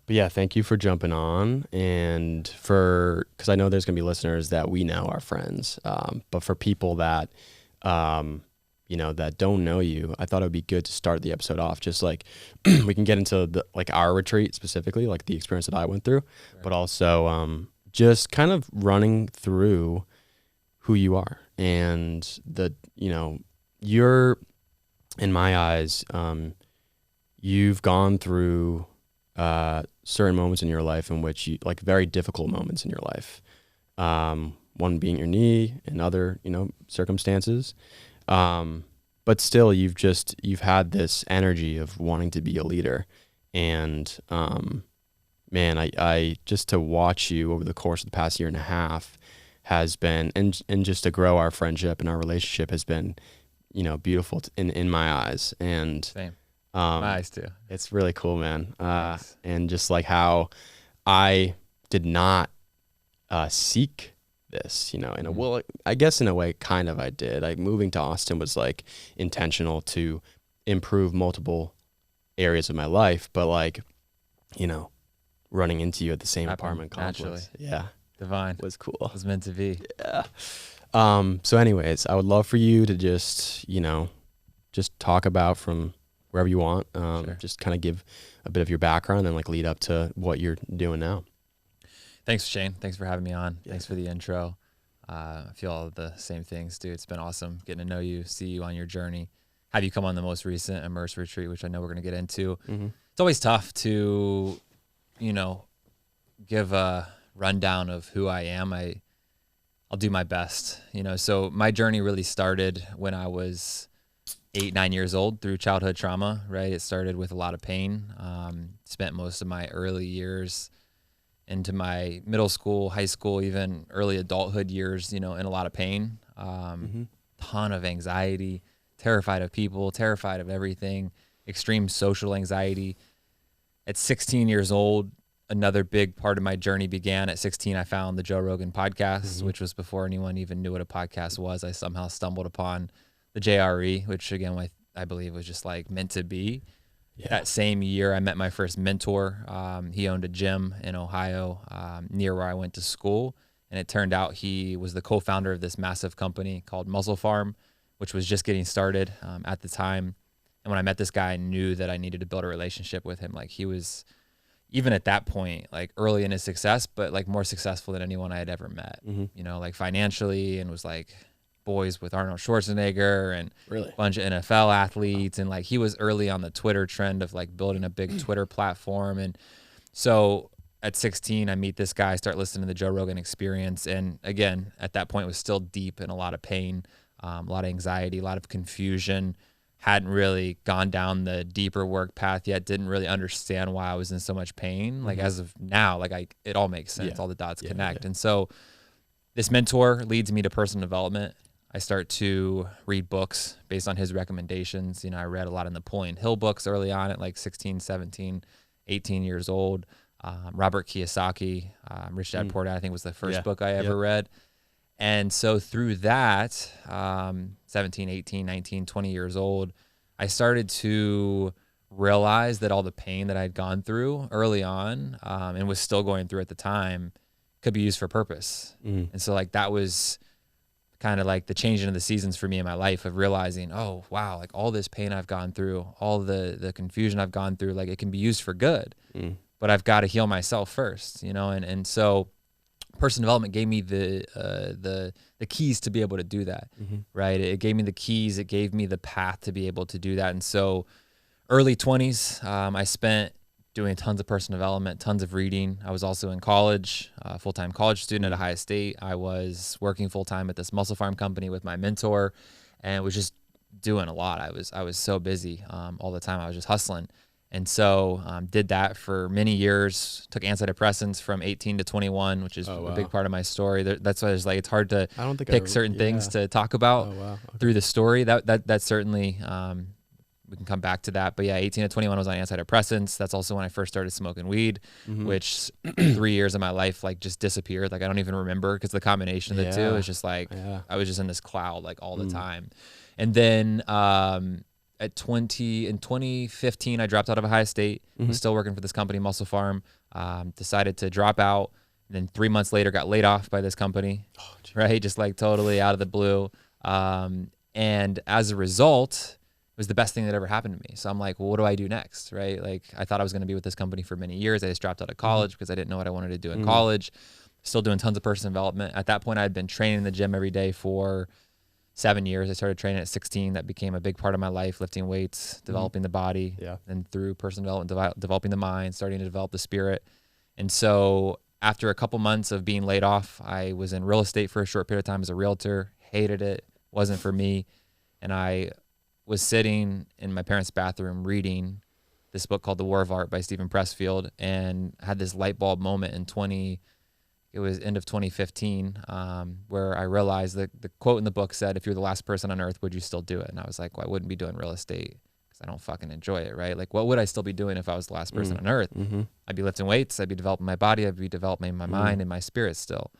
But yeah, thank you for jumping on, and because I know there's gonna be listeners that we know are friends, but for people that, that don't know you, I thought it would be good to start the episode off just like we can get into our retreat specifically, like the experience that I went through, right. But also just kind of running through who you are and you're, in my eyes, you've gone through certain moments in your life in which you, like, very difficult moments in your life. One being your knee and other, circumstances. But still you've had this energy of wanting to be a leader. And, man, I just to watch you over the course of the past year and a half has been, and just to grow our friendship and our relationship has been, beautiful in my eyes. And same. My eyes too. It's really cool, man. And just like how I did not seek this, well, I guess in a way, kind of I did. Like moving to Austin was like intentional to improve multiple areas of my life, but like, running into you at the same apartment complex. Yeah. Divine. Was cool. It was meant to be. Yeah. So anyways, I would love for you to just talk about from wherever you want, sure. Just kind of give a bit of your background and like lead up to what you're doing now. Thanks, Shane. Thanks for having me on. Yeah. Thanks for the intro. I feel all the same things, dude. It's been awesome getting to know you, see you on your journey, have you come on the most recent Immerse Retreat, which I know we're going to get into. Mm-hmm. It's always tough to, give a rundown of who I am. I'll do my best, So my journey really started when I was 8-9 years old through childhood trauma, right? It started with a lot of pain. Spent most of my early years into my middle school, high school, even early adulthood years, in a lot of pain. Ton of anxiety, terrified of people, terrified of everything, extreme social anxiety. At 16 years old, another big part of my journey began. At 16, I found the Joe Rogan podcast, which was before anyone even knew what a podcast was. I somehow stumbled upon the JRE, which again, I believe was just like meant to be. Yeah. That same year, I met my first mentor. He owned a gym in Ohio near where I went to school. And it turned out he was the co-founder of this massive company called Muscle Farm, which was just getting started at the time. And when I met this guy, I knew that I needed to build a relationship with him. Like he was, even at that point, like early in his success, but like more successful than anyone I had ever met, like financially, and was like boys with Arnold Schwarzenegger and a bunch of NFL athletes. And like he was early on the Twitter trend of like building a big Twitter platform. And so at 16, I meet this guy, start listening to the Joe Rogan Experience. And again, at that point was still deep in a lot of pain, a lot of anxiety, a lot of confusion. Hadn't really gone down the deeper work path yet, didn't really understand why I was in so much pain. Like as of now, like it all makes sense. Yeah. All the dots connect. Yeah. And so this mentor leads me to personal development. I start to read books based on his recommendations. I read a lot of Napoleon Hill books early on at like 16, 17, 18 years old. Robert Kiyosaki, Rich Dad Poor Dad, I think was the first book I ever read. And so through that, 17, 18, 19, 20 years old, I started to realize that all the pain that I'd gone through early on and was still going through at the time could be used for purpose. And so like that was kind of like the changing of the seasons for me in my life of realizing, oh, wow, like all this pain I've gone through, all the confusion I've gone through, like it can be used for good, but I've got to heal myself first, and so personal development gave me the keys to be able to do that, right? It gave me the keys. It gave me the path to be able to do that. And so early 20s, I spent doing tons of personal development, tons of reading. I was also in college, full-time college student at Ohio State. I was working full-time at this muscle farm company with my mentor and was just doing a lot. I was so busy all the time. I was just hustling. And so did that for many years, took antidepressants from 18 to 21, which is a big part of my story. That's why it's like, it's hard to pick certain things to talk about through the story. That certainly, we can come back to that. But yeah, 18 to 21 I was on antidepressants. That's also when I first started smoking weed, which 3 years of my life like just disappeared. Like I don't even remember because the combination of the two is just like, I was just in this cloud like all the time. And then in 2015, I dropped out of Ohio State, was still working for this company, Muscle Farm, decided to drop out. And then 3 months later, got laid off by this company, right? Just like totally out of the blue. And as a result, it was the best thing that ever happened to me. So I'm like, well, what do I do next, right? Like, I thought I was going to be with this company for many years. I just dropped out of college because I didn't know what I wanted to do in college. Still doing tons of personal development. At that point, I had been training in the gym every day for 7 years. I started training at 16. That became a big part of my life, lifting weights, developing the body, and through personal development, developing the mind, starting to develop the spirit. And so after a couple months of being laid off, I was in real estate for a short period of time as a realtor, hated it, wasn't for me. And I was sitting in my parents' bathroom reading this book called The War of Art by Stephen Pressfield, and had this light bulb moment it was end of 2015, where I realized that the quote in the book said, if you're the last person on earth, would you still do it? And I was like, well, I wouldn't be doing real estate because I don't fucking enjoy it, right? Like, what would I still be doing if I was the last person on earth? I'd be lifting weights, I'd be developing my body, I'd be developing my mind and my spirit still.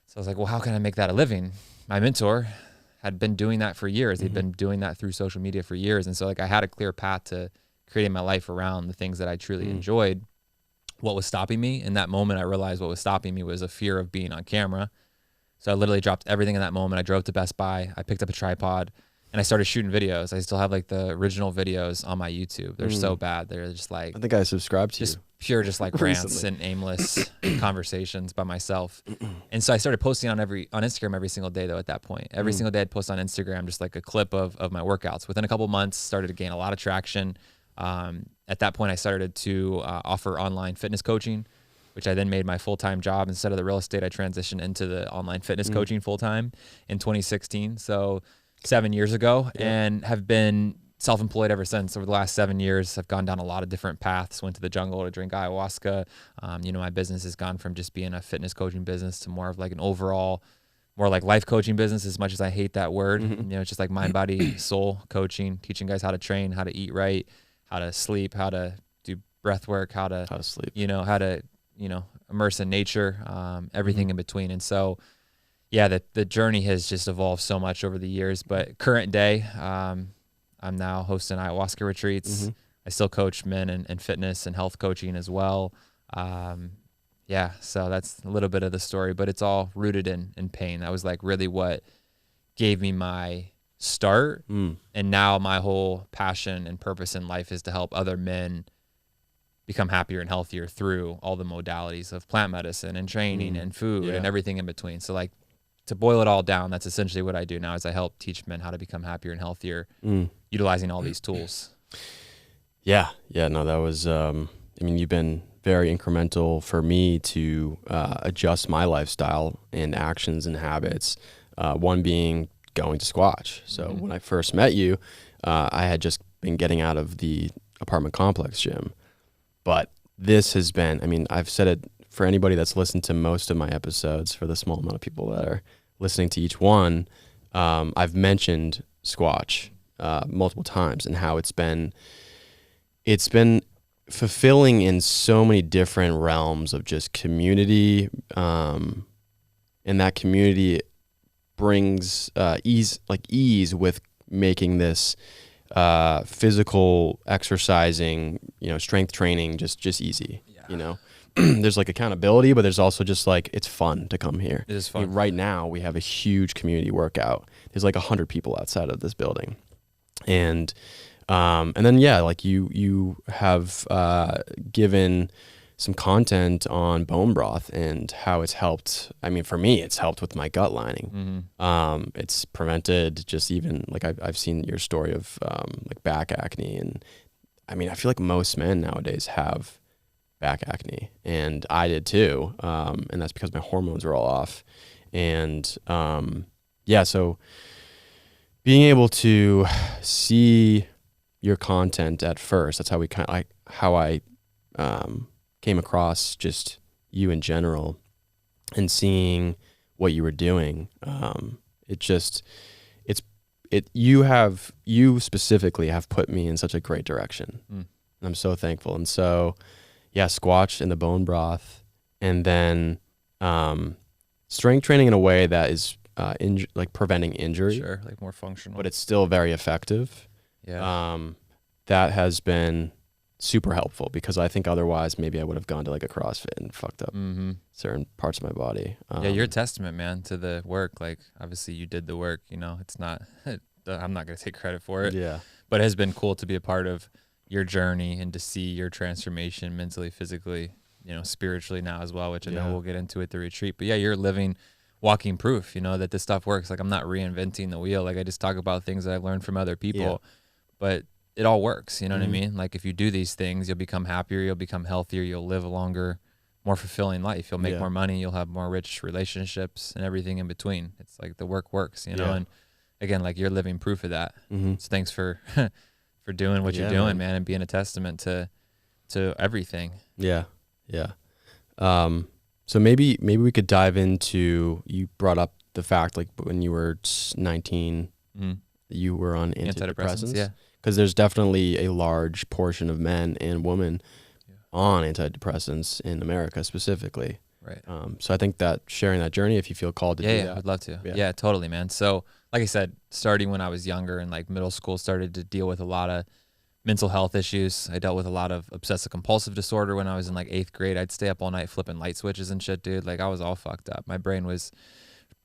So I was like, well, how can I make that a living? My mentor had been doing that for years. He'd been doing that through social media for years. And so like I had a clear path to creating my life around the things that I truly enjoyed. What was stopping me in that moment, I realized what was stopping me was a fear of being on camera. So I literally dropped everything in that moment. I drove to Best Buy, I picked up a tripod, and I started shooting videos. I still have like the original videos on my YouTube. They're so bad. They're just like, I think I subscribed to just you. Pure, just like rants and aimless conversations by myself. And so I started posting on Instagram every single day though. At that point, every single day I'd post on Instagram, just like a clip of my workouts. Within a couple months, started to gain a lot of traction. At that point, I started to offer online fitness coaching, which I then made my full-time job. Instead of the real estate, I transitioned into the online fitness coaching full-time in 2016. So 7 years ago, and have been self-employed ever since. Over the last 7 years, I've gone down a lot of different paths, went to the jungle to drink ayahuasca. My business has gone from just being a fitness coaching business to more of like an overall, more like life coaching business, as much as I hate that word. It's just like mind, body, soul coaching, teaching guys how to train, how to eat right, how to sleep, how to do breath work, how to sleep, how to, immerse in nature, everything in between. And so, the journey has just evolved so much over the years, but current day, I'm now hosting ayahuasca retreats. I still coach men and fitness and health coaching as well. So that's a little bit of the story, but it's all rooted in pain. That was like really what gave me my start. And now my whole passion and purpose in life is to help other men become happier and healthier through all the modalities of plant medicine and training and food and everything in between. So like, to boil it all down, that's essentially what I do now, is I help teach men how to become happier and healthier utilizing all these tools. No, that was, you've been very incremental for me to adjust my lifestyle and actions and habits. One being going to Squatch. So when I first met you, I had just been getting out of the apartment complex gym. But this has been, I've said it for anybody that's listened to most of my episodes, for the small amount of people that are listening to each one, I've mentioned Squatch multiple times and how it's been fulfilling in so many different realms of just community, and that community brings ease with making this physical exercising, strength training just easy. There's like accountability, but there's also just like, it's fun to come here. It is fun. Right now we have a huge community workout. There's like 100 people outside of this building. And then you have given some content on bone broth and how it's helped. For me, it's helped with my gut lining. It's prevented just even like I've seen your story of like back acne, and I feel like most men nowadays have back acne, and I did too. And that's because my hormones are all off. And so being able to see your content at first, that's how I came across just you in general, and seeing what you were doing. You specifically have put me in such a great direction. And I'm so thankful. And so, Squatch and the bone broth, and then strength training in a way that is like preventing injury. Sure, like more functional. But it's still very effective. Yeah. That has been super helpful, because I think otherwise maybe I would have gone to like a CrossFit and fucked up certain parts of my body. Yeah, you're a testament, man, to the work. Like, obviously you did the work, you know, it's not, I'm not going to take credit for it, Yeah. but it has been cool to be a part of your journey and to see your transformation mentally, physically, you know, spiritually now as well, which I know we'll get into at the retreat. But yeah, you're living, walking proof, you know, that this stuff works. Like, I'm not reinventing the wheel. Like, I just talk about things that I've learned from other people, but it all works. You know what I mean? Like, if you do these things, you'll become happier, you'll become healthier, you'll live a longer, more fulfilling life. You'll make more money, you'll have more rich relationships and everything in between. It's like the work works, you know? And again, like, you're living proof of that. So thanks for, for doing what you're doing, man, and being a testament to everything. Yeah. Yeah. So maybe we could dive into, you brought up the fact, like, when you were 19, you were on antidepressants. Yeah. Because there's definitely a large portion of men and women on antidepressants in America specifically. Right. So I think that sharing that journey, if you feel called to do that. Yeah, I'd love to. Yeah, totally, man. So like I said, starting when I was younger and like middle school, started to deal with a lot of mental health issues. I dealt with a lot of obsessive compulsive disorder when I was in like 8th grade. I'd stay up all night flipping light switches and shit, dude. Like, I was all fucked up. My brain was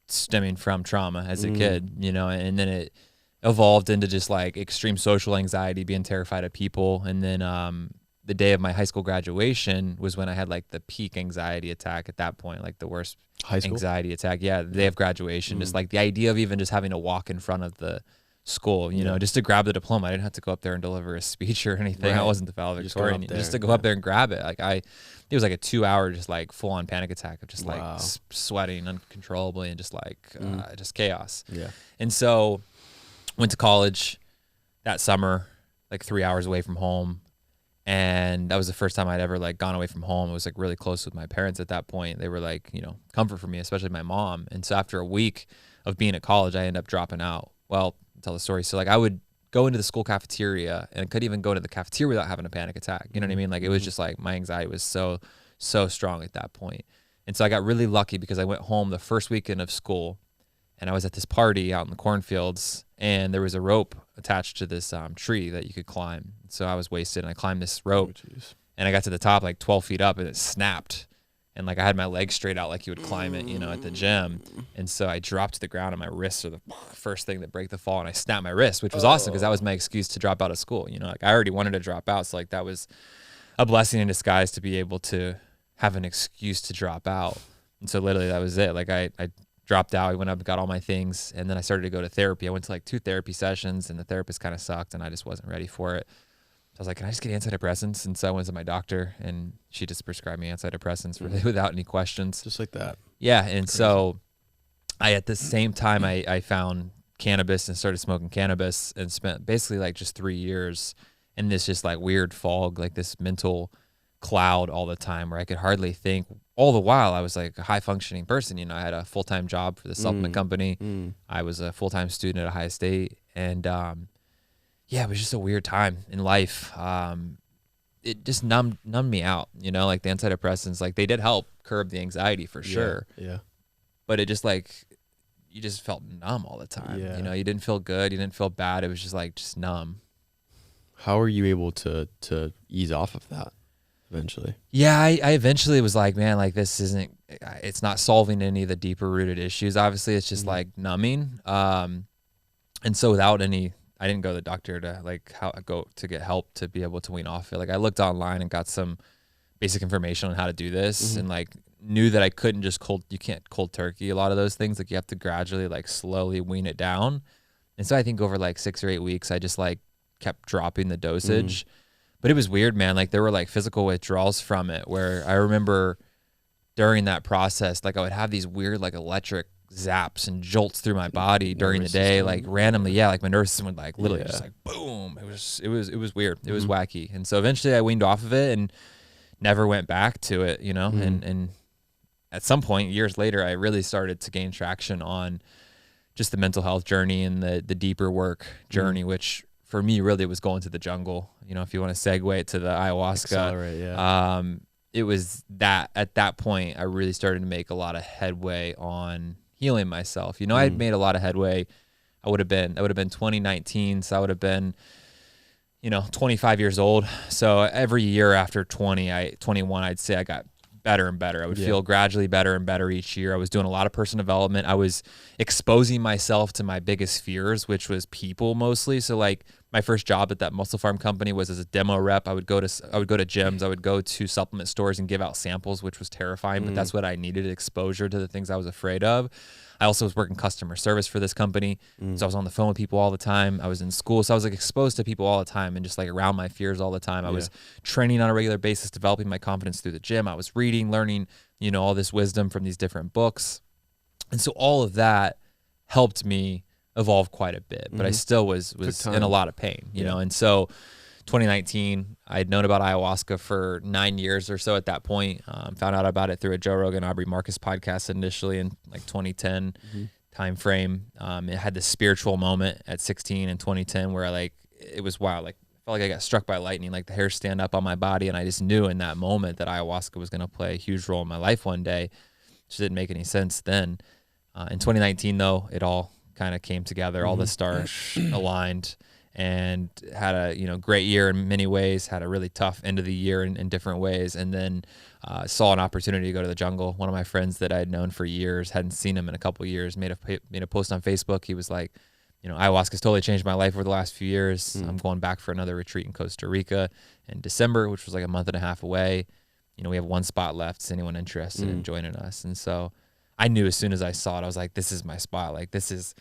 stemming from trauma as a kid, you know, and then it evolved into just like extreme social anxiety, being terrified of people. And then the day of my high school graduation was when I had like the peak anxiety attack at that point, like the worst anxiety attack. Yeah, the day of graduation, just like the idea of even just having to walk in front of the school, you know, just to grab the diploma. I didn't have to go up there and deliver a speech or anything. I wasn't the valedictorian. Just to go up there and grab it. Like, it was like a 2-hour just like full on panic attack of just like sweating uncontrollably and just like just chaos. Yeah. And so went to college that summer, like 3 hours away from home. And that was the first time I'd ever like gone away from home. I was like really close with my parents at that point. They were like, you know, comfort for me, especially my mom. And so after a week of being at college, I ended up dropping out. Well, I'll tell the story. So like, I would go into the school cafeteria and could even go to the cafeteria without having a panic attack. You know what I mean? Like, it was just like my anxiety was so strong at that point. And so I got really lucky because I went home the first weekend of school and I was at this party out in the cornfields and there was a rope attached to this tree that you could climb. So I was wasted and I climbed this rope and I got to the top like 12 feet up and it snapped. And like, I had my legs straight out like you would climb it, you know, at the gym. And so I dropped to the ground and my wrists are the first thing that break the fall. And I snapped my wrist, which was awesome because that was my excuse to drop out of school. You know, like, I already wanted to drop out. So like, that was a blessing in disguise to be able to have an excuse to drop out. And so literally that was it. Like, I dropped out, I went up and got all my things. And then I started to go to therapy. I went to like 2 therapy sessions and the therapist kind of sucked and I just wasn't ready for it. I was like, can I just get antidepressants? And so I went to my doctor and she just prescribed me antidepressants really without any questions. Just like that. Yeah. And so at the same time, I found cannabis and started smoking cannabis and spent basically like just 3 years in this just like weird fog, like this mental cloud all the time where I could hardly think. All the while I was like a high functioning person. You know, I had a full-time job for the supplement company. I was a full-time student at Ohio State. And, yeah, it was just a weird time in life. It just numbed me out, you know, like the antidepressants, like they did help curb the anxiety for sure. Yeah. But it just like, you just felt numb all the time. You know, you didn't feel good. You didn't feel bad. It was just like, just numb. How are you able to ease off of that eventually? Yeah, I eventually was like, man, like it's not solving any of the deeper rooted issues. Obviously it's just like numbing. And so I didn't go to the doctor to get help to be able to wean off it. Like, I looked online and got some basic information on how to do this and like knew that I couldn't just you can't cold turkey a lot of those things. Like, you have to gradually like slowly wean it down. And so I think over like 6 or 8 weeks, I just like kept dropping the dosage, but it was weird, man. Like, there were like physical withdrawals from it where I remember during that process, like I would have these weird like electric zaps and jolts through my body during the day, like randomly. Yeah, like my nervous system would like literally just like boom. It was weird. It was wacky. And so eventually I weaned off of it and never went back to it, you know. And at some point years later, I really started to gain traction on just the mental health journey and the deeper work journey, which for me really was going to the jungle. You know, if you want to segue it to the ayahuasca, it was that at that point I really started to make a lot of headway on healing myself. You know, I had made a lot of headway. That would have been 2019. So I would have been 25 years old. So every year after 21, I'd say I got better and better. I would feel gradually better and better each year. I was doing a lot of personal development. I was exposing myself to my biggest fears, which was people mostly. So like my first job at that muscle farm company was as a demo rep. I would go to gyms. I would go to supplement stores and give out samples, which was terrifying, but that's what I needed, exposure to the things I was afraid of. I also was working customer service for this company. So I was on the phone with people all the time. I was in school. So I was like exposed to people all the time and just like around my fears all the time. I was training on a regular basis, developing my confidence through the gym. I was reading, learning, all this wisdom from these different books. And so all of that helped me evolve quite a bit, but I still was in a lot of pain, you know? And so 2019, I had known about ayahuasca for 9 years or so at that point. Found out about it through a Joe Rogan, Aubrey Marcus podcast initially in like 2010 time frame. It had this spiritual moment at 16 in 2010 where it was wild. Like I felt like I got struck by lightning, like the hair stand up on my body. And I just knew in that moment that ayahuasca was going to play a huge role in my life one day. It just didn't make any sense then. In 2019 though, it all kind of came together. All the stars aligned. And had a great year in many ways, had a really tough end of the year in different ways, and then saw an opportunity to go to the jungle. One of my friends that I had known for years, hadn't seen him in a couple of years, made a post on Facebook. He was like, ayahuasca's totally changed my life over the last few years. I'm going back for another retreat in Costa Rica in December, which was like a month and a half away. We have one spot left. Is anyone interested in joining us? And so I knew as soon as I saw it, I was like, this is my spot. Like, it's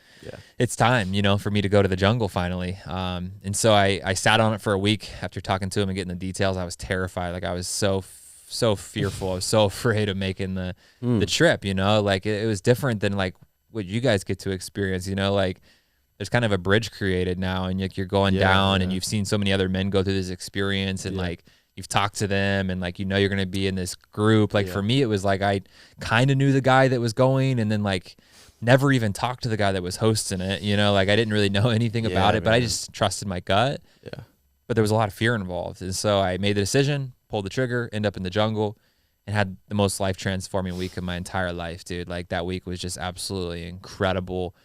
time, for me to go to the jungle finally. And so I sat on it for a week after talking to him and getting the details. I was terrified. Like, I was so fearful. I was so afraid of making the trip, like it was different than like what you guys get to experience, like there's kind of a bridge created now and you're going down and you've seen so many other men go through this experience and like, you've talked to them and like, you're going to be in this group. Like for me, it was like, I kind of knew the guy that was going and then like never even talked to the guy that was hosting it. Like I didn't really know anything about it, but I just trusted my gut. Yeah. But there was a lot of fear involved. And so I made the decision, pulled the trigger, ended up in the jungle and had the most life transforming week of my entire life, dude. Like that week was just absolutely incredible.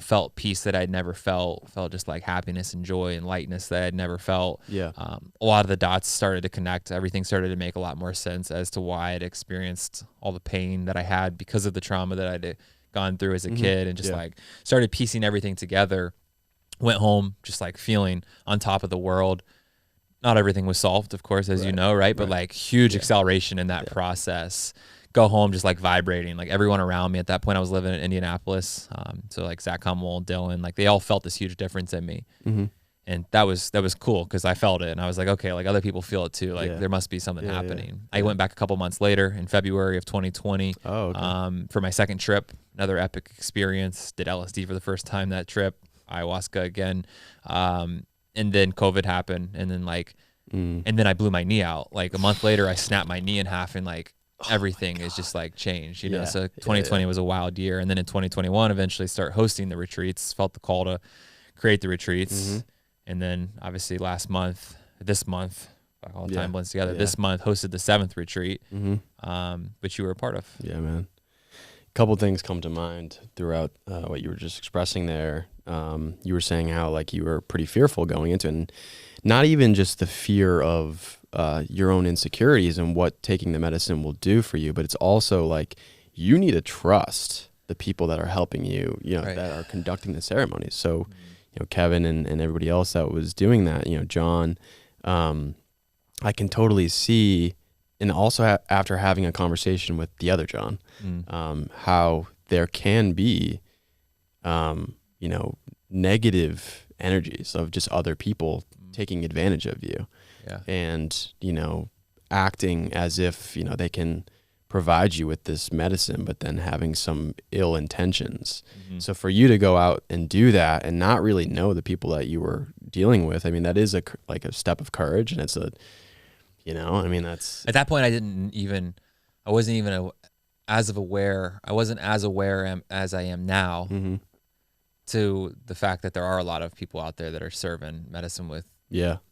Felt peace that I'd never felt just like happiness and joy and lightness that I'd never felt. Yeah. A lot of the dots started to connect. Everything started to make a lot more sense as to why I'd experienced all the pain that I had because of the trauma that I'd gone through as a kid and just like started piecing everything together. Went home just like feeling on top of the world. Not everything was solved, of course, as you know, right? But like huge acceleration in that process. Go home just like vibrating, like everyone around me at that point. I was living in Indianapolis, so like Zach Hummel, Dylan, like they all felt this huge difference in me, and that was cool because I felt it, and I was like, okay, like other people feel it too, like there must be something happening. I went back a couple months later in February of 2020 for my second trip, another epic experience. Did LSD for the first time that trip, ayahuasca again, and then COVID happened, and then and then I blew my knee out. Like a month later, I snapped my knee in half, and like everything is just like changed, so 2020 was a wild year. And then in 2021 eventually start hosting the retreats, felt the call to create the retreats. And then obviously this month all the time blends together, this month hosted the 7th retreat, which you were a part of. Man, a couple things come to mind throughout what you were just expressing there. You were saying how like you were pretty fearful going into it, and not even just the fear of your own insecurities and what taking the medicine will do for you, but it's also like you need to trust the people that are helping you, that are conducting the ceremonies. So, Kevin and everybody else that was doing that, John, I can totally see, and also after having a conversation with the other John, how there can be, negative energies of just other people taking advantage of you. And, acting as if, they can provide you with this medicine, but then having some ill intentions. So for you to go out and do that and not really know the people that you were dealing with, I mean, that is a step of courage, and it's that's... At that point, I wasn't as aware as I am now to the fact that there are a lot of people out there that are serving medicine with,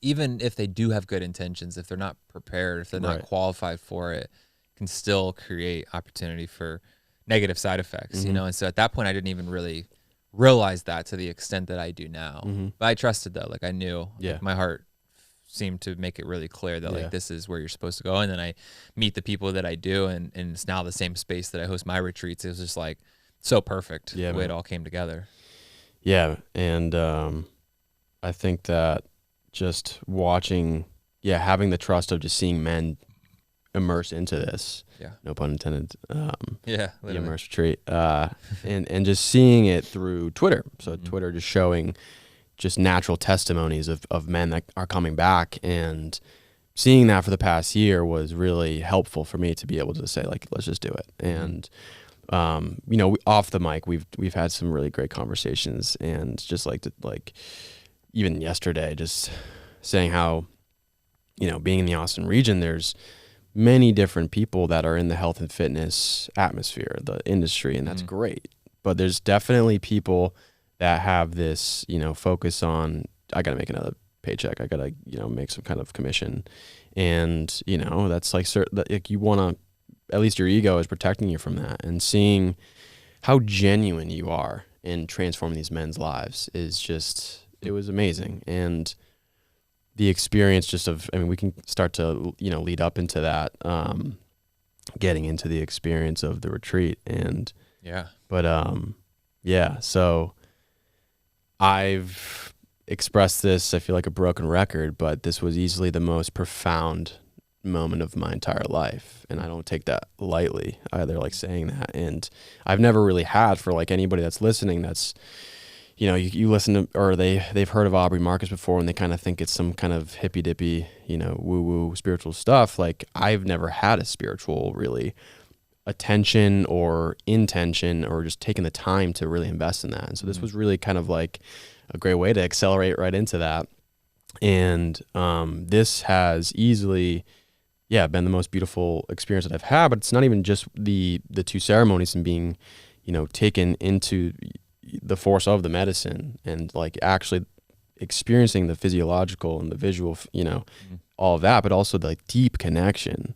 even if they do have good intentions, if they're not prepared, if they're not qualified for it, can still create opportunity for negative side effects, And so at that point, I didn't even really realize that to the extent that I do now. Mm-hmm. But I trusted though. Like I knew, Yeah. like, my heart seemed to make it really clear that like this is where you're supposed to go. And then I meet the people that I do, and it's now the same space that I host my retreats. It was just like so perfect the way it all came together. Yeah. And I think that just watching, having the trust of just seeing men immerse into this, no pun intended, the Immerse Retreat, and just seeing it through Twitter. So Twitter just showing just natural testimonies of men that are coming back, and seeing that for the past year was really helpful for me to be able to say, like, let's just do it. And off the mic, we've had some really great conversations, and just even yesterday, just saying how, being in the Austin region, there's many different people that are in the health and fitness atmosphere, the industry, and that's great. But there's definitely people that have this, focus on, I got to make another paycheck. I got to, make some kind of commission. And, that's like you want to, at least your ego is protecting you from that. And seeing how genuine you are in transforming these men's lives is just, it was amazing. And the experience just of, we can start to, lead up into that, getting into the experience of the retreat. And, so I've expressed this, I feel like a broken record, but this was easily the most profound moment of my entire life. And I don't take that lightly either, like saying that. And I've never really had, for like anybody that's listening, that's, you listen to, or they've heard of Aubrey Marcus before, and they kind of think it's some kind of hippy dippy, woo-woo spiritual stuff. Like, I've never had a spiritual really attention or intention, or just taking the time to really invest in that. And so this was really kind of like a great way to accelerate right into that. And this has easily, been the most beautiful experience that I've had. But it's not even just the two ceremonies and being, taken into the force of the medicine, and like actually experiencing the physiological and the visual, all of that, but also the deep connection,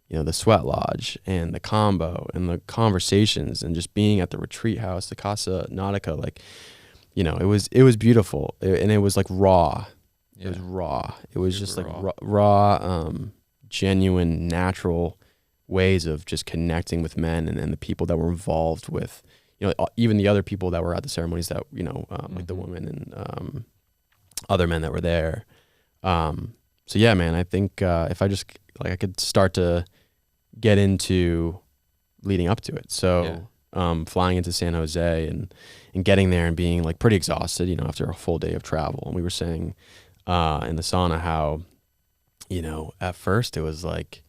the sweat lodge and the combo and the conversations, and just being at the retreat house, the Casa Nautica, like, it was beautiful. And it was like raw. It was raw. It was just like raw, genuine, natural ways of just connecting with men, and the people that were involved with, even the other people that were at the ceremonies that, like the women and other men that were there. So yeah, man, I think if I just, like, I could start to get into leading up to it. So flying into San Jose and getting there and being like pretty exhausted, after a full day of travel. And we were saying in the sauna how, at first it was like,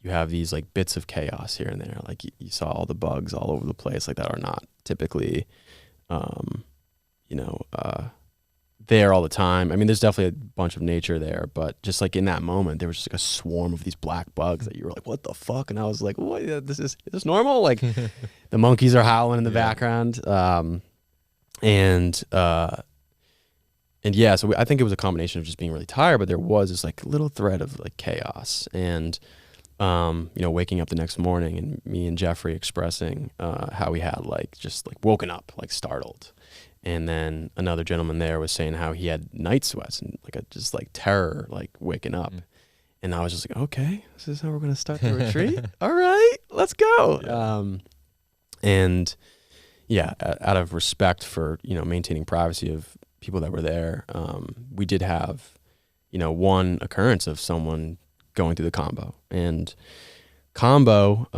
you have these like bits of chaos here and there. Like you saw all the bugs all over the place, like that are not typically, there all the time. There's definitely a bunch of nature there, but just like in that moment, there was just like a swarm of these black bugs that you were like, what the fuck? And I was like, what, is this normal? Like the monkeys are howling in the background. So I think it was a combination of just being really tired, but there was this like little thread of like chaos. And waking up the next morning and me and Jeffrey expressing how we had like just like woken up like startled. And then another gentleman there was saying how he had night sweats and like a just like terror, like waking up. And I was just like, okay, this is how we're going to start the retreat. All right, let's go. Out of respect for, maintaining privacy of people that were there, we did have, one occurrence of someone going through the combo. And combo,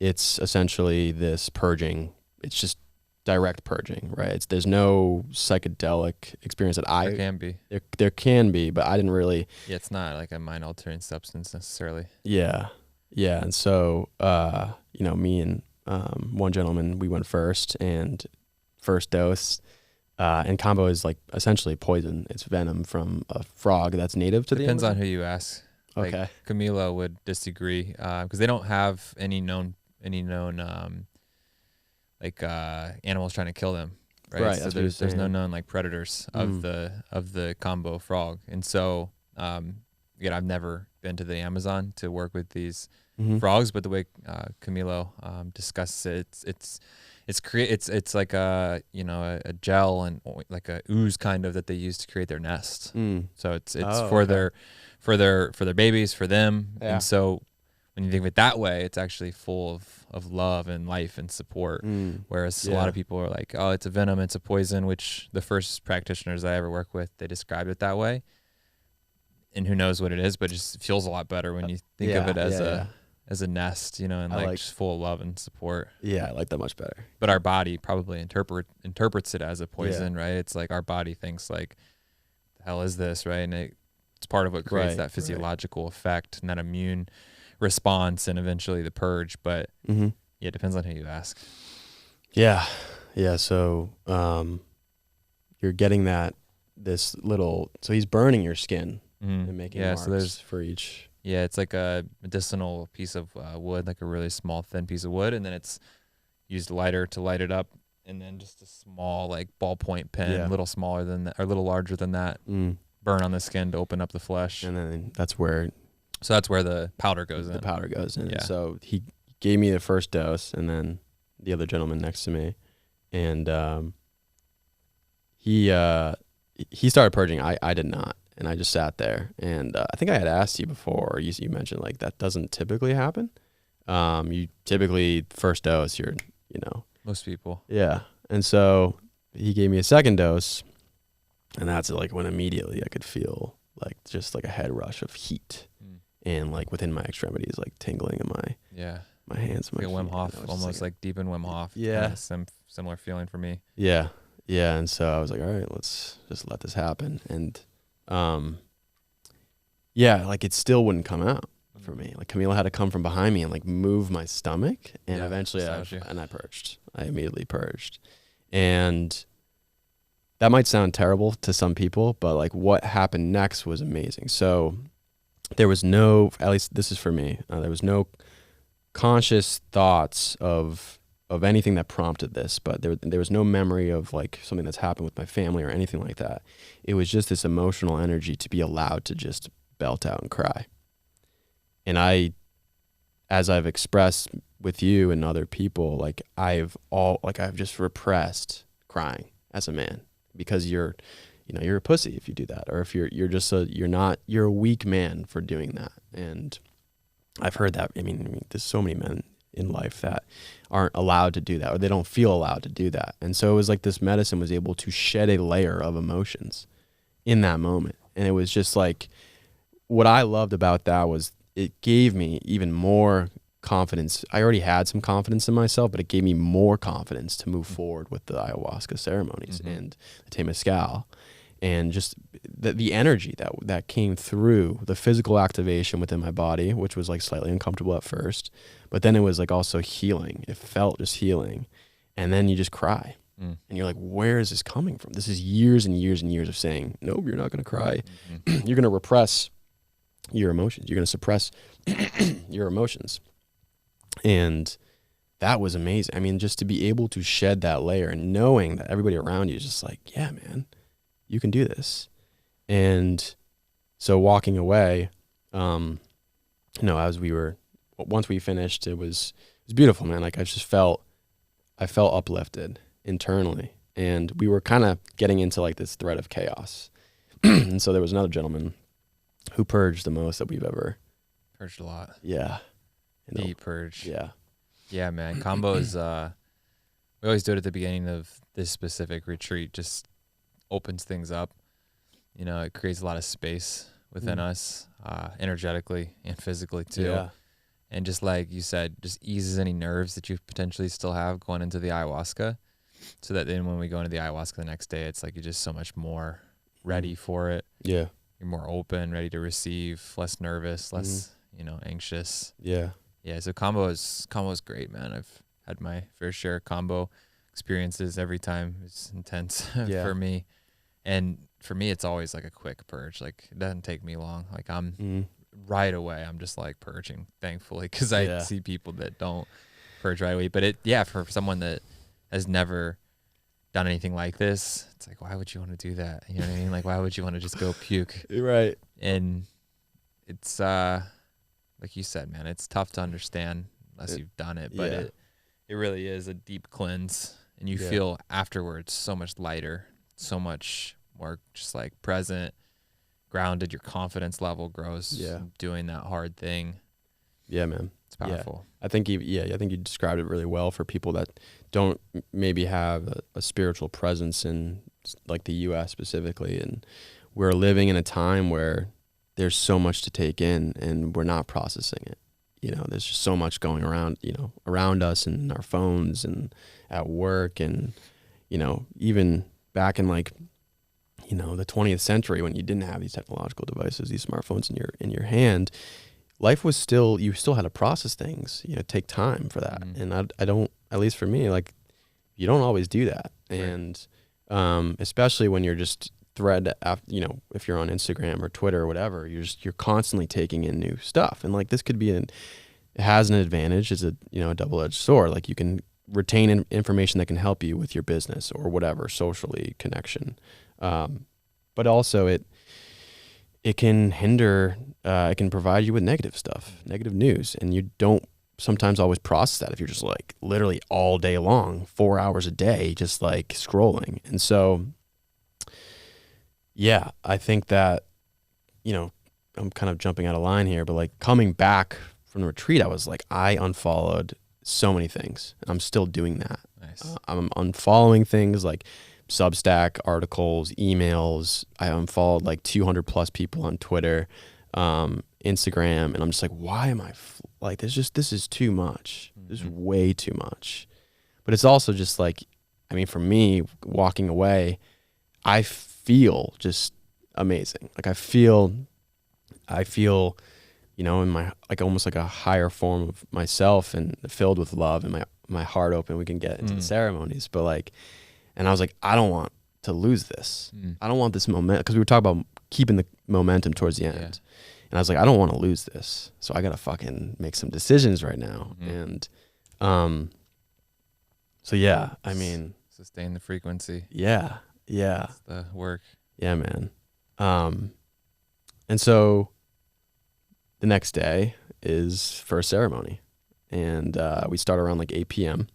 it's essentially this purging. It's just direct purging, right? There's no psychedelic experience that There can be. There can be, but I didn't really. Yeah, it's not like a mind-altering substance necessarily. Yeah. And so, me and one gentleman, we went first, and first dose, and combo is like essentially poison. It's venom from a frog that's native to the Depends Amazon. on who you ask. Okay. Like Camilo would disagree because they don't have any known animals trying to kill them, right? So there's no known like predators of the combo frog, and so again, I've never been to the Amazon to work with these Mm-hmm. frogs, but the way Camilo discusses it, it's like a, you know, a gel and like a ooze kind of that they use to create their nest. So it's for okay. their babies, for them. Yeah. And so when you think of it that way, it's actually full of love and life and support. Whereas a lot of people are like, oh, it's a venom, it's a poison, which the first practitioners I ever work with, they described it that way. And who knows what it is, but it just feels a lot better when you think of it as a nest, you know, and like just full of love and support. Yeah, I like that much better. But our body probably interprets it as a poison, right? It's like our body thinks like, the hell is this, right? And it's part of what creates that physiological effect and that immune response and eventually the purge. But yeah, it depends on who you ask. Yeah. So you're getting so he's burning your skin and making marks so there's for each. Yeah, it's like a medicinal piece of wood, like a really small, thin piece of wood, and then it's used lighter to light it up, and then just a small, like ballpoint pen, a little smaller than that, or a little larger than that, burn on the skin to open up the flesh. And then that's where the powder goes in. The powder goes in. Yeah. So he gave me the first dose, and then the other gentleman next to me, and he started purging. I did not. And I just sat there, and I think I had asked you before, or you mentioned like that doesn't typically happen. You typically first dose, Most people. Yeah. And so he gave me a second dose, and that's like when immediately I could feel like just like a head rush of heat, and like within my extremities, like tingling in my hands, my feet. Wim Hof, almost like deep in Wim Hof. Yeah, similar feeling for me. Yeah. And so I was like, all right, let's just let this happen, and like it still wouldn't come out for me. Like Camila had to come from behind me and like move my stomach, and eventually I purged. I immediately purged. And that might sound terrible to some people, but like what happened next was amazing. So there was no, at least this is for me, there was no conscious thoughts of anything that prompted this, but there was no memory of like something that's happened with my family or anything like that. It was just this emotional energy to be allowed to just belt out and cry. And as I've expressed with you and other people, like I've just repressed crying as a man, because you're a pussy if you do that, or if you're a weak man for doing that. And I've heard that. I mean, there's so many men in life that aren't allowed to do that, or they don't feel allowed to do that. And so it was like this medicine was able to shed a layer of emotions in that moment. And it was just like, what I loved about that was it gave me even more confidence. I already had some confidence in myself, but it gave me more confidence to move forward with the ayahuasca ceremonies and the temazcal, and just the energy that came through the physical activation within my body, which was like slightly uncomfortable at first, but then it was like also healing. It felt just healing. And then you just cry. And you're like, where is this coming from? This is years and years and years of saying, nope, you're not going to cry. You're going to repress your emotions. You're going to suppress your emotions. And that was amazing. I mean, just to be able to shed that layer and knowing that everybody around you is just like, yeah, man, you can do this. And so walking away, once we finished, it was beautiful, man. Like I felt uplifted internally, and we were kind of getting into like this thread of chaos. And so there was another gentleman who purged the most that we've ever purged. A lot. Yeah. Deep purge. Yeah. Yeah, man. Combos, we always do it at the beginning of this specific retreat. Just opens things up. You know, it creates a lot of space within us, energetically and physically too. Yeah. And just like you said, just eases any nerves that you potentially still have going into the ayahuasca, so that then when we go into the ayahuasca the next day, it's like you're just so much more ready for it. Yeah. You're more open, ready to receive, less nervous, less, anxious. Yeah. Yeah. So combo is great, man. I've had my fair share of combo experiences every time. It's intense for me. And for me, it's always like a quick purge. Like it doesn't take me long. Like I'm right away. I'm just like purging, thankfully, because I see people that don't purge right away. But for someone that has never done anything like this, it's like, why would you want to do that? You know what I mean? Like, why would you want to just go puke? Right. And it's like you said, man, it's tough to understand unless you've done it, but it really is a deep cleanse, and you feel afterwards so much lighter, so much more just like present, grounded. Your confidence level grows doing that hard thing. Yeah, man. It's powerful. I think you described it really well for people that don't maybe have a spiritual presence in like the US specifically. And we're living in a time where there's so much to take in and we're not processing it. You know, there's just so much going around, you know, around us and our phones and at work. And, you know, even back in like, you know, the 20th century when you didn't have these technological devices, these smartphones in your hand, life was still, you still had to process things, you know, take time for that. And I don't, at least for me, like you don't always do that. And especially when you're just you know, if you're on Instagram or Twitter or whatever, you're constantly taking in new stuff. And like this could be it has an advantage. It's a, you know, a double-edged sword. Like you can retain information that can help you with your business or whatever, socially connection. But also it can hinder, it can provide you with negative stuff, negative news. And you don't sometimes always process that if you're just like literally all day long, 4 hours a day, just like scrolling. And so, yeah, I think that, you know, I'm kind of jumping out of line here, but like coming back from the retreat, I was like, I unfollowed so many things. I'm still doing that. Nice. I'm unfollowing things like Substack articles, emails. I unfollowed like 200 plus people on Twitter, Instagram. And I'm just like, why am I like, this is too much. This is way too much. But it's also just like, I mean, for me walking away, I feel just amazing. Like I feel, you know, in my, like almost like a higher form of myself and filled with love and my heart open. We can get into the ceremonies, but like, and I was like, I don't want to lose this. I don't want this momentum, because we were talking about keeping the momentum towards the end. And I was like, I don't want to lose this. So I got to fucking make some decisions right now. And so yeah, I mean, sustain the frequency. Yeah. That's the work. Yeah, man. And so the next day is first ceremony, and we start around like 8 p.m.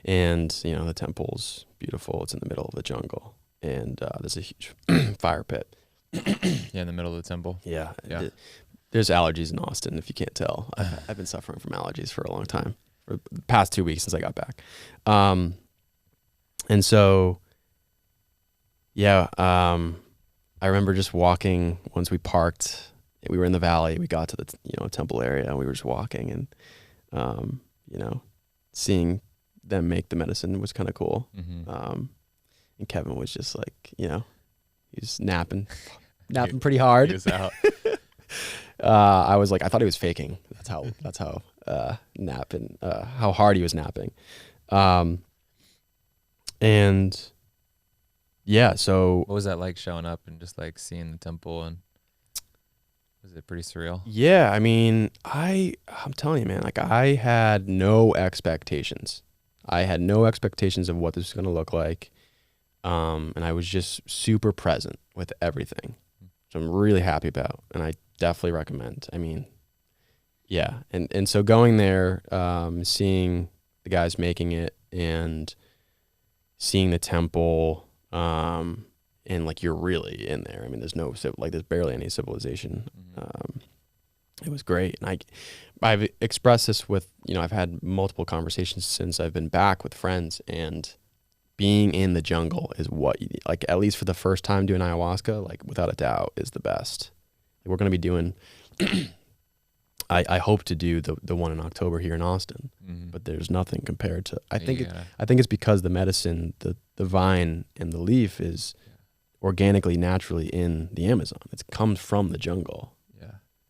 And you know, the temple's beautiful. It's in the middle of the jungle, and there's a huge fire pit. In the middle of the temple. Yeah. There's allergies in Austin, if you can't tell. I've been suffering from allergies for a long time, for the past 2 weeks since I got back. And so, yeah, I remember just walking. Once we parked, we were in the valley. We got to the temple area, and we were just walking, and you know, seeing them make the medicine was kind of cool. And Kevin was just like, you know, he was napping pretty hard. He was out. I was like, I thought he was faking. That's how napping, how hard he was napping. And yeah, so what was that like, showing up and just like seeing the temple, and was it pretty surreal? Yeah, I mean, I'm telling you, man, like I had no expectations. I had no expectations of what this was going to look like. And I was just super present with everything, which I'm really happy about. And I definitely recommend. I mean, yeah. And so going there, seeing the guys making it and seeing the temple, and like you're really in there. I mean, there's barely any civilization. It was great. And I've expressed this with, you know, I've had multiple conversations since I've been back with friends, and being in the jungle is what you need. Like, at least for the first time doing ayahuasca, like without a doubt is the best. We're going to be doing, I hope to do the one in October here in Austin, but there's nothing compared to, I think it's because the medicine, the vine and the leaf is organically, naturally in the Amazon. It comes from the jungle.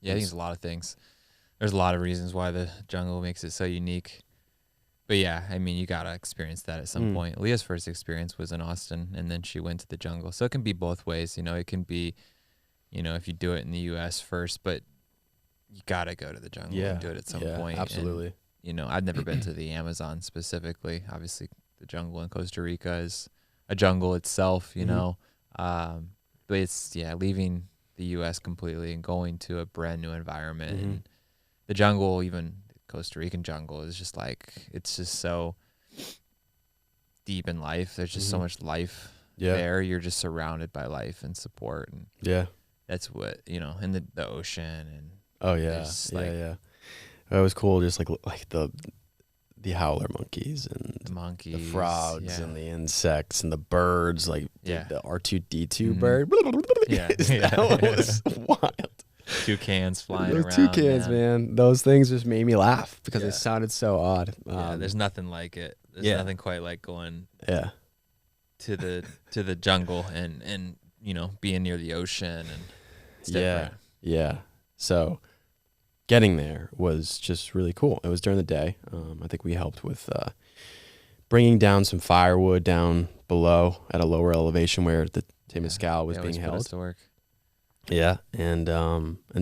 Yeah, I think it's a lot of things. There's a lot of reasons why the jungle makes it so unique. But yeah, I mean, you got to experience that at some point. Leah's first experience was in Austin, and then she went to the jungle. So it can be both ways. You know, it can be, you know, if you do it in the U.S. first, but you got to go to the jungle and do it at some point. Absolutely. And, you know, I've never been to the Amazon specifically. Obviously, the jungle in Costa Rica is a jungle itself, you know. But it's, leaving the U.S. completely and going to a brand new environment. And the jungle, even Costa Rican jungle, is just like, it's just so deep in life. There's just so much life there. You're just surrounded by life and support. And that's what, you know, and the ocean. And it was cool, just like the howler monkeys and the frogs and the insects and the birds, like the R2D2 bird. That was wild. Toucans flying Those around. Toucans, man. Those things just made me laugh because they sounded so odd. There's nothing like it. There's nothing quite like going to the jungle and you know, being near the ocean, and it's different. So getting there was just really cool. It was during the day. I think we helped with bringing down some firewood down below at a lower elevation where the Temescal was being held. To work. Yeah, and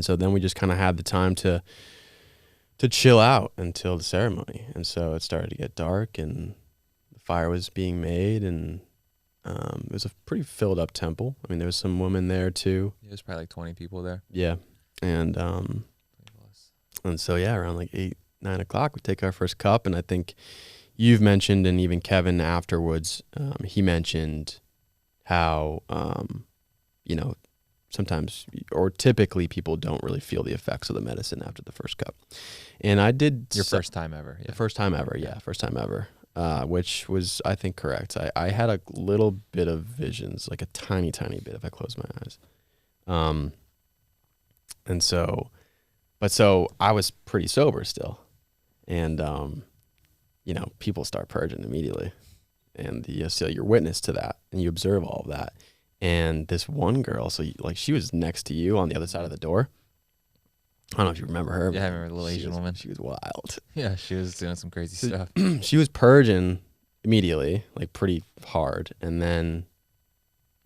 so then we just kind of had the time to chill out until the ceremony, and so it started to get dark, and the fire was being made, and it was a pretty filled up temple. I mean, there was some women there too. Yeah, there's probably like 20 people there. Yeah, and so around like 8-9 o'clock, we take our first cup, and I think you've mentioned, and even Kevin afterwards, he mentioned how you know, sometimes or typically people don't really feel the effects of the medicine after the first cup. And I did first time ever. Yeah. First time ever. Yeah. First time ever. Which was, I think, correct. I had a little bit of visions, like a tiny, tiny bit if I close my eyes. And so I was pretty sober still. And, you know, people start purging immediately. And so you're witness to that and you observe all of that. And this one girl, so like she was next to you on the other side of the door. I don't know if you remember her. Yeah, I remember the little Asian woman. She was wild. Yeah, she was doing some crazy stuff. She was purging immediately, like pretty hard. And then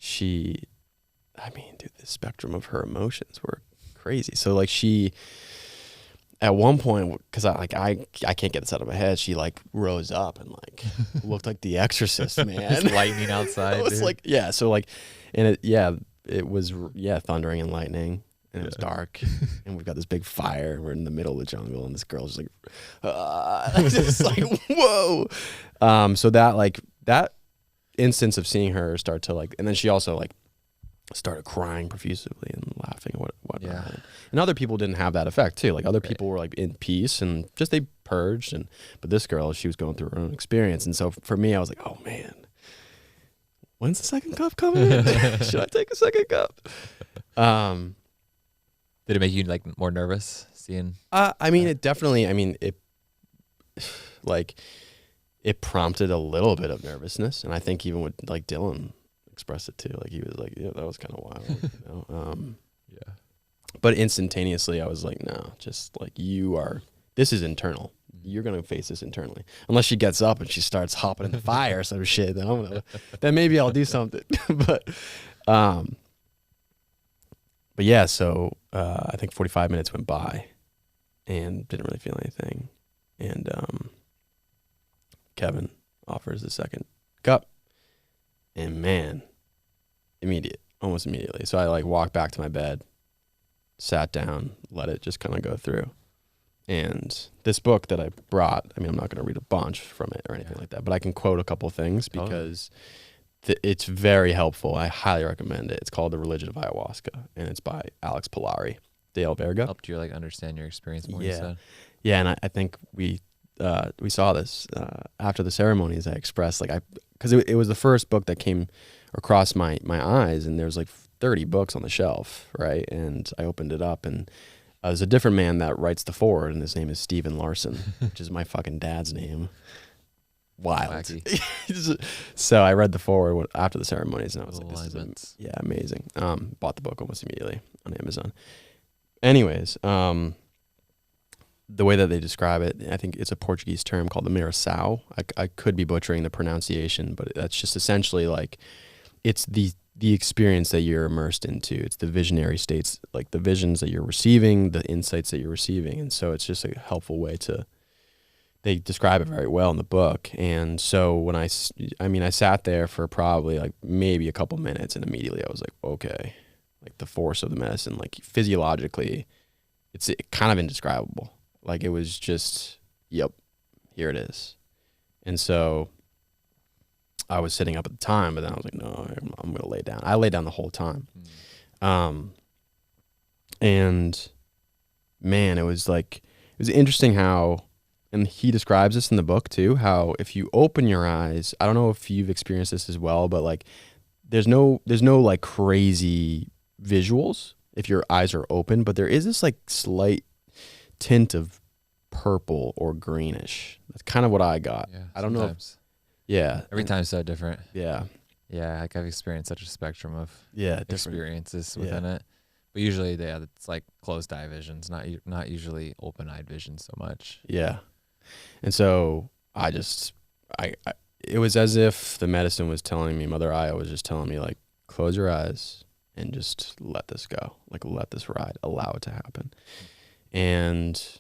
the spectrum of her emotions were crazy. So like she, at one point, because I can't get this out of my head, she like rose up and like looked like the Exorcist, man. It's lightning outside. It was like, so like, and it was thundering and lightning, and it was dark, and we've got this big fire, and we're in the middle of the jungle, and this girl's just like, just like, whoa. So that instance of seeing her start to like, and then she also like started crying profusely and laughing and whatnot. Yeah. And other people didn't have that effect too. Like other people were like in peace and just they purged, but this girl, she was going through her own experience. And so for me, I was like, oh man, when's the second cup coming in? Should I take a second cup? Did it make you like more nervous seeing? It definitely, it prompted a little bit of nervousness. And I think even with like Dylan expressed it too. Like he was like, yeah, that was kind of wild. You know? But instantaneously I was like, no, just like this is internal. You're going to face this internally. Unless she gets up and she starts hopping in the fire or some shit, then maybe I'll do something. But yeah, so I think 45 minutes went by and didn't really feel anything. And Kevin offers the second cup. And man, almost immediately. So I like walked back to my bed, sat down, let it just kind of go through. And this book that I brought, I'm not going to read a bunch from it or anything like that, but I can quote a couple things because it's very helpful. I highly recommend it. It's called The Religion of Ayahuasca, and it's by Alex Polari, Dale Verga. Helped you like understand your experience more. Yeah, and I think we saw this after the ceremonies. I expressed because it was the first book that came across my eyes, and there's like 30 books on the shelf, right? And I opened it up, and there's a different man that writes the foreword, and his name is Stephen Larson, which is my fucking dad's name. Wild. So I read the foreword after the ceremonies, and I was like, this is amazing. Bought the book almost immediately on Amazon. Anyways, the way that they describe it, I think it's a Portuguese term called the miração. I could be butchering the pronunciation, but that's just essentially like it's the experience that you're immersed into. It's the visionary states, like the visions that you're receiving, the insights that you're receiving. And so it's just a helpful way they describe it very well in the book. And so when I sat there for probably like maybe a couple minutes, and immediately I was like, okay, like the force of the medicine, like physiologically, it's kind of indescribable. Like it was just, yep, here it is. And so I was sitting up at the time, but then I was like, no, I'm going to lay down. I lay down the whole time. And man, it was interesting how, and he describes this in the book too, how if you open your eyes, I don't know if you've experienced this as well, but like there's no like crazy visuals if your eyes are open, but there is this like slight tint of purple or greenish. That's kind of what I got. Yeah, I don't know. Yeah. Every time's so different. Yeah. Yeah. Like I've experienced such a spectrum of experiences within it. But usually it's like closed eye visions, not usually open eyed vision so much. Yeah. And so it was as if the medicine was telling me, Mother Aya was just telling me like, close your eyes and just let this go. Like let this ride, allow it to happen. And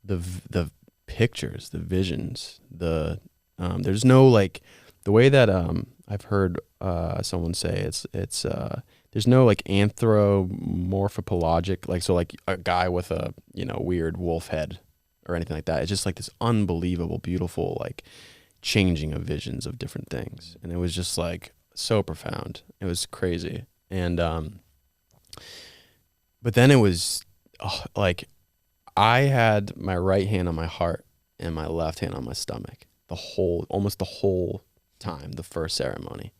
the pictures, the visions, there's no like the way that I've heard someone say it's there's no like anthropomorphologic, like so like a guy with a weird wolf head or anything like that. It's just like this unbelievable, beautiful like changing of visions of different things, and it was just like so profound. It was crazy, and but then it was like I had my right hand on my heart and my left hand on my stomach almost the whole time, the first ceremony,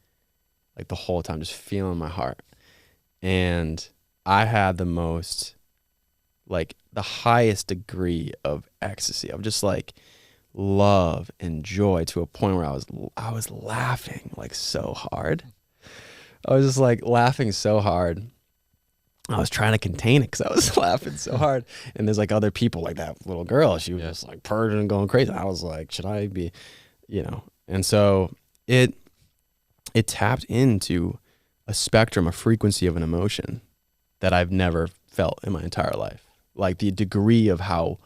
like the whole time, just feeling my heart. And I had the most, like the highest degree of ecstasy of just like love and joy to a point where I was laughing like so hard. I was just like laughing so hard. I was trying to contain it because I was laughing so hard. And there's like other people, like that little girl, she was just like purging and going crazy. I was like, should I be, And so it tapped into a spectrum, a frequency of an emotion that I've never felt in my entire life. Like the degree of how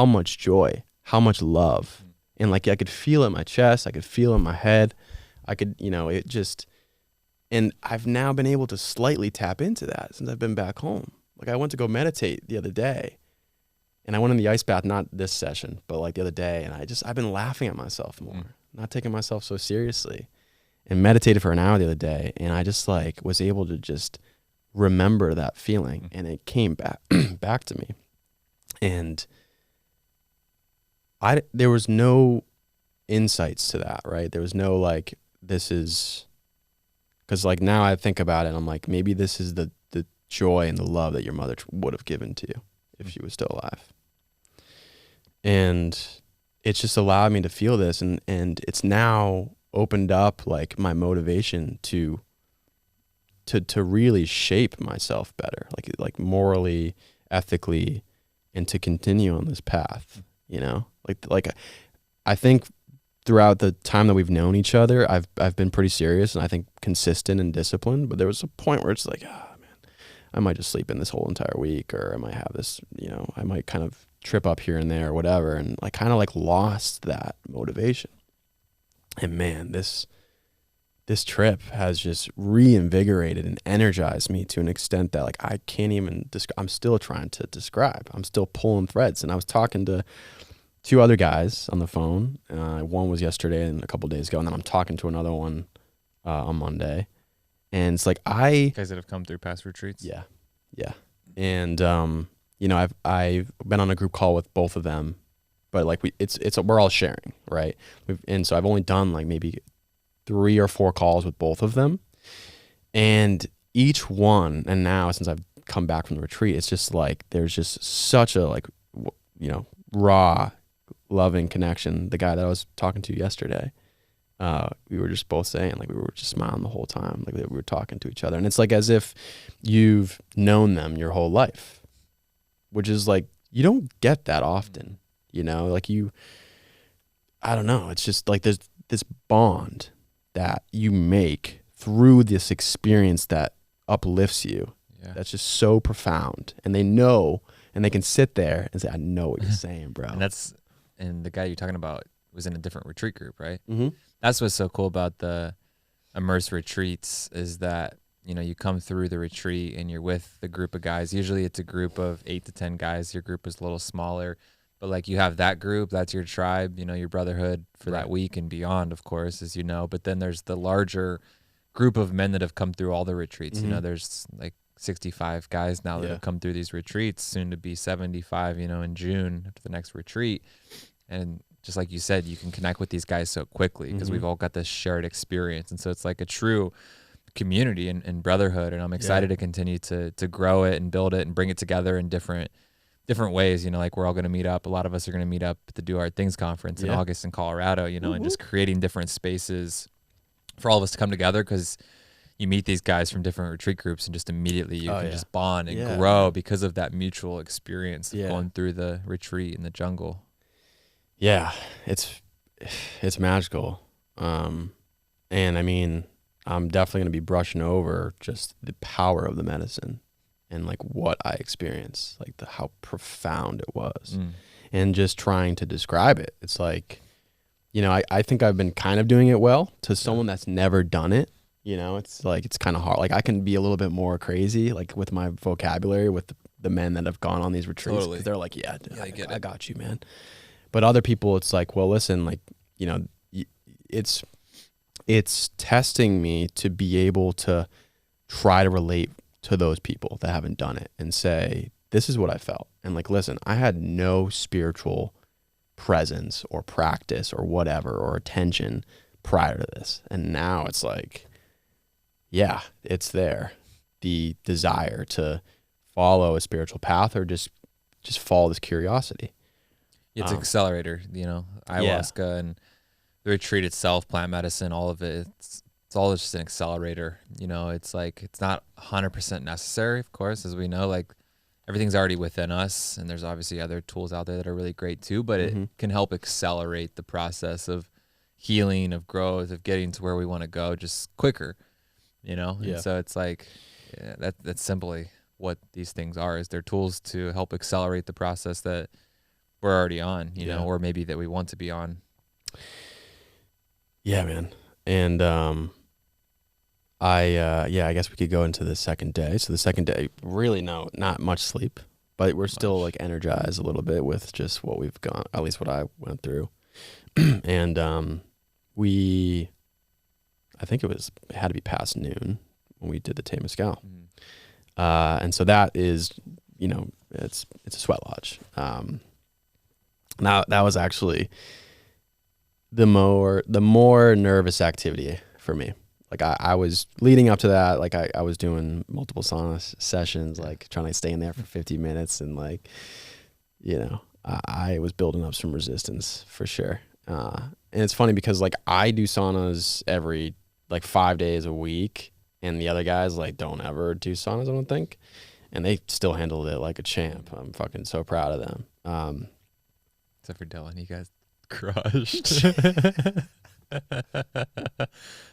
much joy, how much love. And like I could feel it in my chest, I could feel it in my head. I could, it just... And I've now been able to slightly tap into that since I've been back home. Like I went to go meditate the other day, and I went in the ice bath, not this session, but like the other day. And I've been laughing at myself more, not taking myself so seriously, and meditated for an hour the other day. And I just like was able to just remember that feeling, and it came back to me. And there was no insights to that, right? There was no like, this is... Because like now I think about it, and I'm like, maybe this is the joy and the love that your mother would have given to you if she was still alive. And it's just allowed me to feel this, and it's now opened up like my motivation to really shape myself better, like morally, ethically, and to continue on this path. Like I think throughout the time that we've known each other, I've been pretty serious and I think consistent and disciplined. But there was a point where it's like, man, I might just sleep in this whole entire week, or I might have this, I might kind of trip up here and there or whatever, and like kind of like lost that motivation. And man, this trip has just reinvigorated and energized me to an extent that like I can't even I'm still trying to describe. I'm still pulling threads. And I was talking to 2 other guys on the phone. One was yesterday and a couple days ago, and then I'm talking to another one on Monday. And it's like guys that have come through past retreats. Yeah. And I've been on a group call with both of them, but like we're all sharing, right? And so I've only done like maybe 3 or 4 calls with both of them, and each one. And now since I've come back from the retreat, it's just like there's just such a like raw, loving connection. The guy that I was talking to yesterday, we were just both saying like we were just smiling the whole time, like we were talking to each other, and it's like as if you've known them your whole life, which is like you don't get that often, like I don't know, it's just like there's this bond that you make through this experience that uplifts you. That's just so profound, and they know, and they can sit there and say, I know what you're saying, bro. And the guy you're talking about was in a different retreat group, right? Mm-hmm. That's what's so cool about the Immerse Retreats, is that you know, you come through the retreat and you're with the group of guys. Usually it's a group of 8 to 10 guys. Your group is a little smaller, but like you have that group, that's your tribe, you know, your brotherhood for that week and beyond, of course, as you know. But then there's the larger group of men that have come through all the retreats. You know, there's like 65 guys now that have come through these retreats, soon to be 75, you know, in June after the next retreat. And just like you said, you can connect with these guys so quickly because we've all got this shared experience. And so it's like a true community and brotherhood, and I'm excited to continue to grow it and build it and bring it together in different ways. You know, like we're all going to meet up. A lot of us are going to meet up at the Do Hard Things conference in August in Colorado, you know, and just creating different spaces for all of us to come together, because you meet these guys from different retreat groups and just immediately you can just bond and grow because of that mutual experience of going through the retreat in the jungle. Yeah, it's magical. And I mean, I'm definitely going to be brushing over just the power of the medicine and like what I experienced, like how profound it was, and just trying to describe it. It's like, you know, I think I've been kind of doing it well to someone that's never done it. You know, it's like, it's kind of hard. Like I can be a little bit more crazy, like with my vocabulary with the men that have gone on these retreats. Totally. 'Cause they're like, yeah, I got you, man. But other people, it's like, well, listen, like, you know, it's testing me to be able to try to relate to those people that haven't done it and say, this is what I felt. And like, listen, I had no spiritual presence or practice or whatever, or attention prior to this. And now it's like, yeah, it's there. The desire to follow a spiritual path or just follow this curiosity. It's an accelerator, you know, ayahuasca and the retreat itself, plant medicine, all of it. It's all just an accelerator. You know, it's like, it's not 100% necessary, of course, as we know, like everything's already within us, and there's obviously other tools out there that are really great too, but it can help accelerate the process of healing, of growth, of getting to where we want to go just quicker, you know? And so it's like, that's simply what these things are, is they're tools to help accelerate the process that we're already on, you know, or maybe that we want to be on. Yeah, man. And I guess we could go into the second day. So the second day, really not much sleep, but we're still like energized a little bit with just what we've gone, at least what I went through. And I think it had to be past noon when we did the Temazcal. And so that is, you know, it's a sweat lodge. Now that was actually the more nervous activity for me. Like I was leading up to that, like I was doing multiple sauna sessions, like trying to stay in there for 50 minutes. And like, you know, I was building up some resistance for sure. And it's funny because like I do saunas every like 5 days a week, and the other guys like don't ever do saunas, I don't think. And they still handled it like a champ. I'm fucking so proud of them. Except for Dylan, you guys crushed.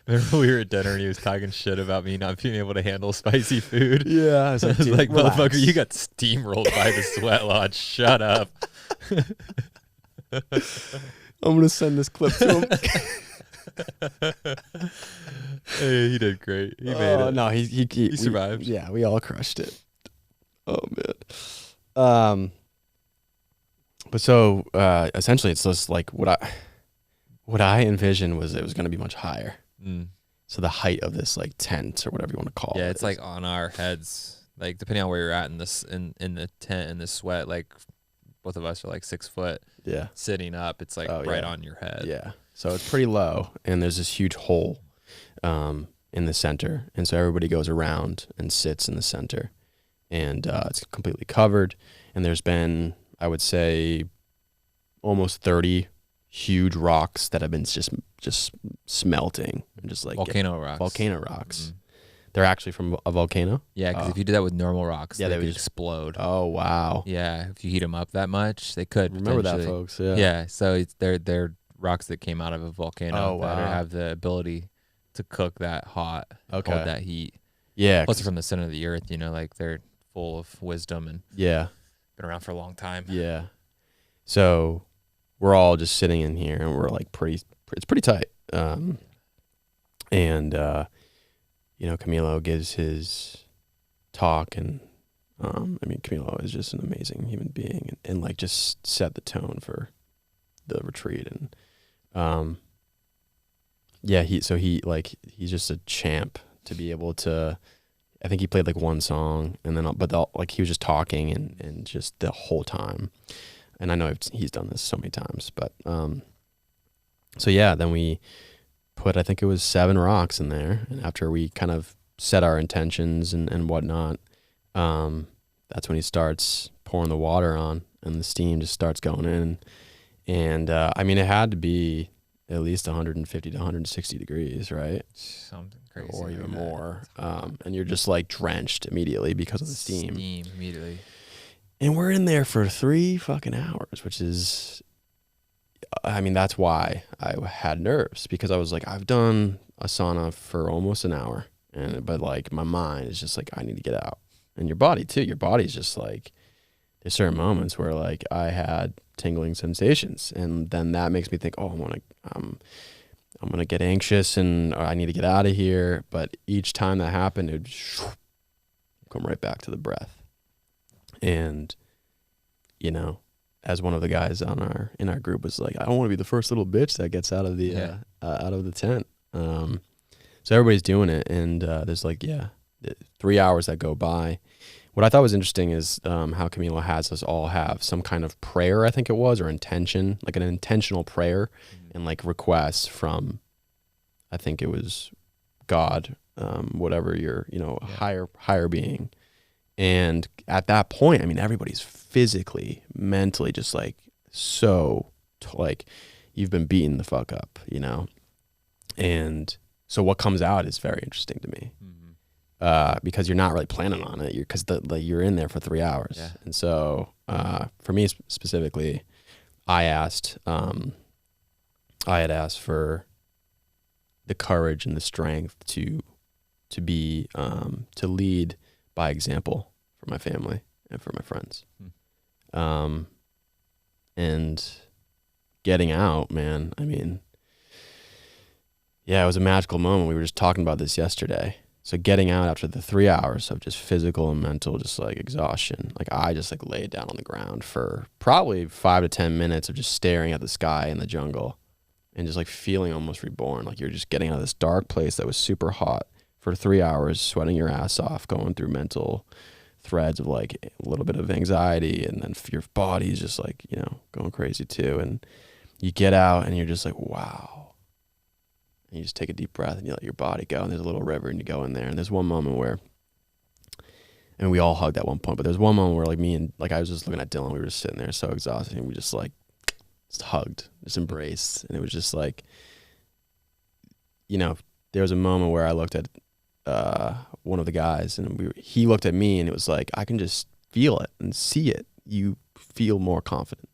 Remember we were at dinner and he was talking shit about me not being able to handle spicy food? Yeah. I was like, motherfucker, you got steamrolled by the sweat lodge. Shut up. I'm going to send this clip to him. Hey, he did great. He made it. No, he survived. We all crushed it. Oh, man. But so essentially it's just like what I envisioned was it was going to be much higher. So the height of this like tent or whatever you want to call it. Yeah, it's like on our heads, like depending on where you're at in this in the tent in the sweat, like both of us are like 6 foot. Yeah. Sitting up, it's like right on your head. Yeah. So it's pretty low, and there's this huge hole in the center, and so everybody goes around and sits in the center, and it's completely covered, and there's been, I would say, almost 30 huge rocks that have been just smelting and just like volcano rocks. Mm-hmm. They're actually from a volcano. Yeah, because if you do that with normal rocks, they would explode. Oh wow! Yeah, if you heat them up that much, they could. Remember that, folks? Yeah. Yeah. So they're rocks that came out of a volcano that have the ability to cook that hot, hold that heat. Yeah. Plus, they're from the center of the earth. You know, like they're full of wisdom and been around for a long time. Yeah. So we're all just sitting in here, and we're like it's pretty tight. Camilo gives his talk, and Camilo is just an amazing human being, and like just set the tone for the retreat. And he's just a champ to be able to. I think he played like one song, and then he was just talking and just the whole time. And I know he's done this so many times, but then we put, I think it was 7 rocks in there, and after we kind of set our intentions and whatnot, that's when he starts pouring the water on, and the steam just starts going in. And it had to be at least 150 to 160 degrees, right? Something crazy. Or even more. And you're just like drenched immediately because of the steam. Steam immediately. And we're in there for 3 fucking hours, which is, that's why I had nerves, because I was like, I've done a sauna for almost an hour, but like my mind is just like, I need to get out. And your body too. Your body's just like, there's certain moments where like I had tingling sensations, and then that makes me think, oh, I'm gonna get anxious and I need to get out of here. But each time that happened, it would come right back to the breath. And as one of the guys in our group was like, I don't want to be the first little bitch that gets out of the tent. So everybody's doing it, and there's 3 hours that go by. What I thought was interesting is how Camilo has us all have some kind of prayer, I think it was, or intention, like an intentional prayer, and like requests from, I think it was God, whatever your higher being. And at that point, everybody's physically, mentally just like you've been beaten the fuck up, And so what comes out is very interesting to me. Because you're not really planning on it, because you're in there for 3 hours. Yeah. And so for me specifically, I had asked for the courage and the strength to lead by example for my family and for my friends. And getting out, man, it was a magical moment. We were just talking about this yesterday. So getting out after the 3 hours of just physical and mental, just like exhaustion, like I just like laid down on the ground for probably 5 to 10 minutes of just staring at the sky in the jungle and just like feeling almost reborn. Like you're just getting out of this dark place that was super hot for 3 hours, sweating your ass off, going through mental threads of like a little bit of anxiety, and then your body's just like, going crazy too. And you get out and you're just like, wow. And you just take a deep breath and you let your body go, and there's a little river and you go in there. And there's one moment where, and we all hugged at one point, but there's one moment where like me and like I was just looking at Dylan, we were just sitting there so exhausted, and we just like hugged, just embraced. And it was just like, there was a moment where I looked at one of the guys, and he looked at me, and it was like, I can just feel it and see it. You feel more confident,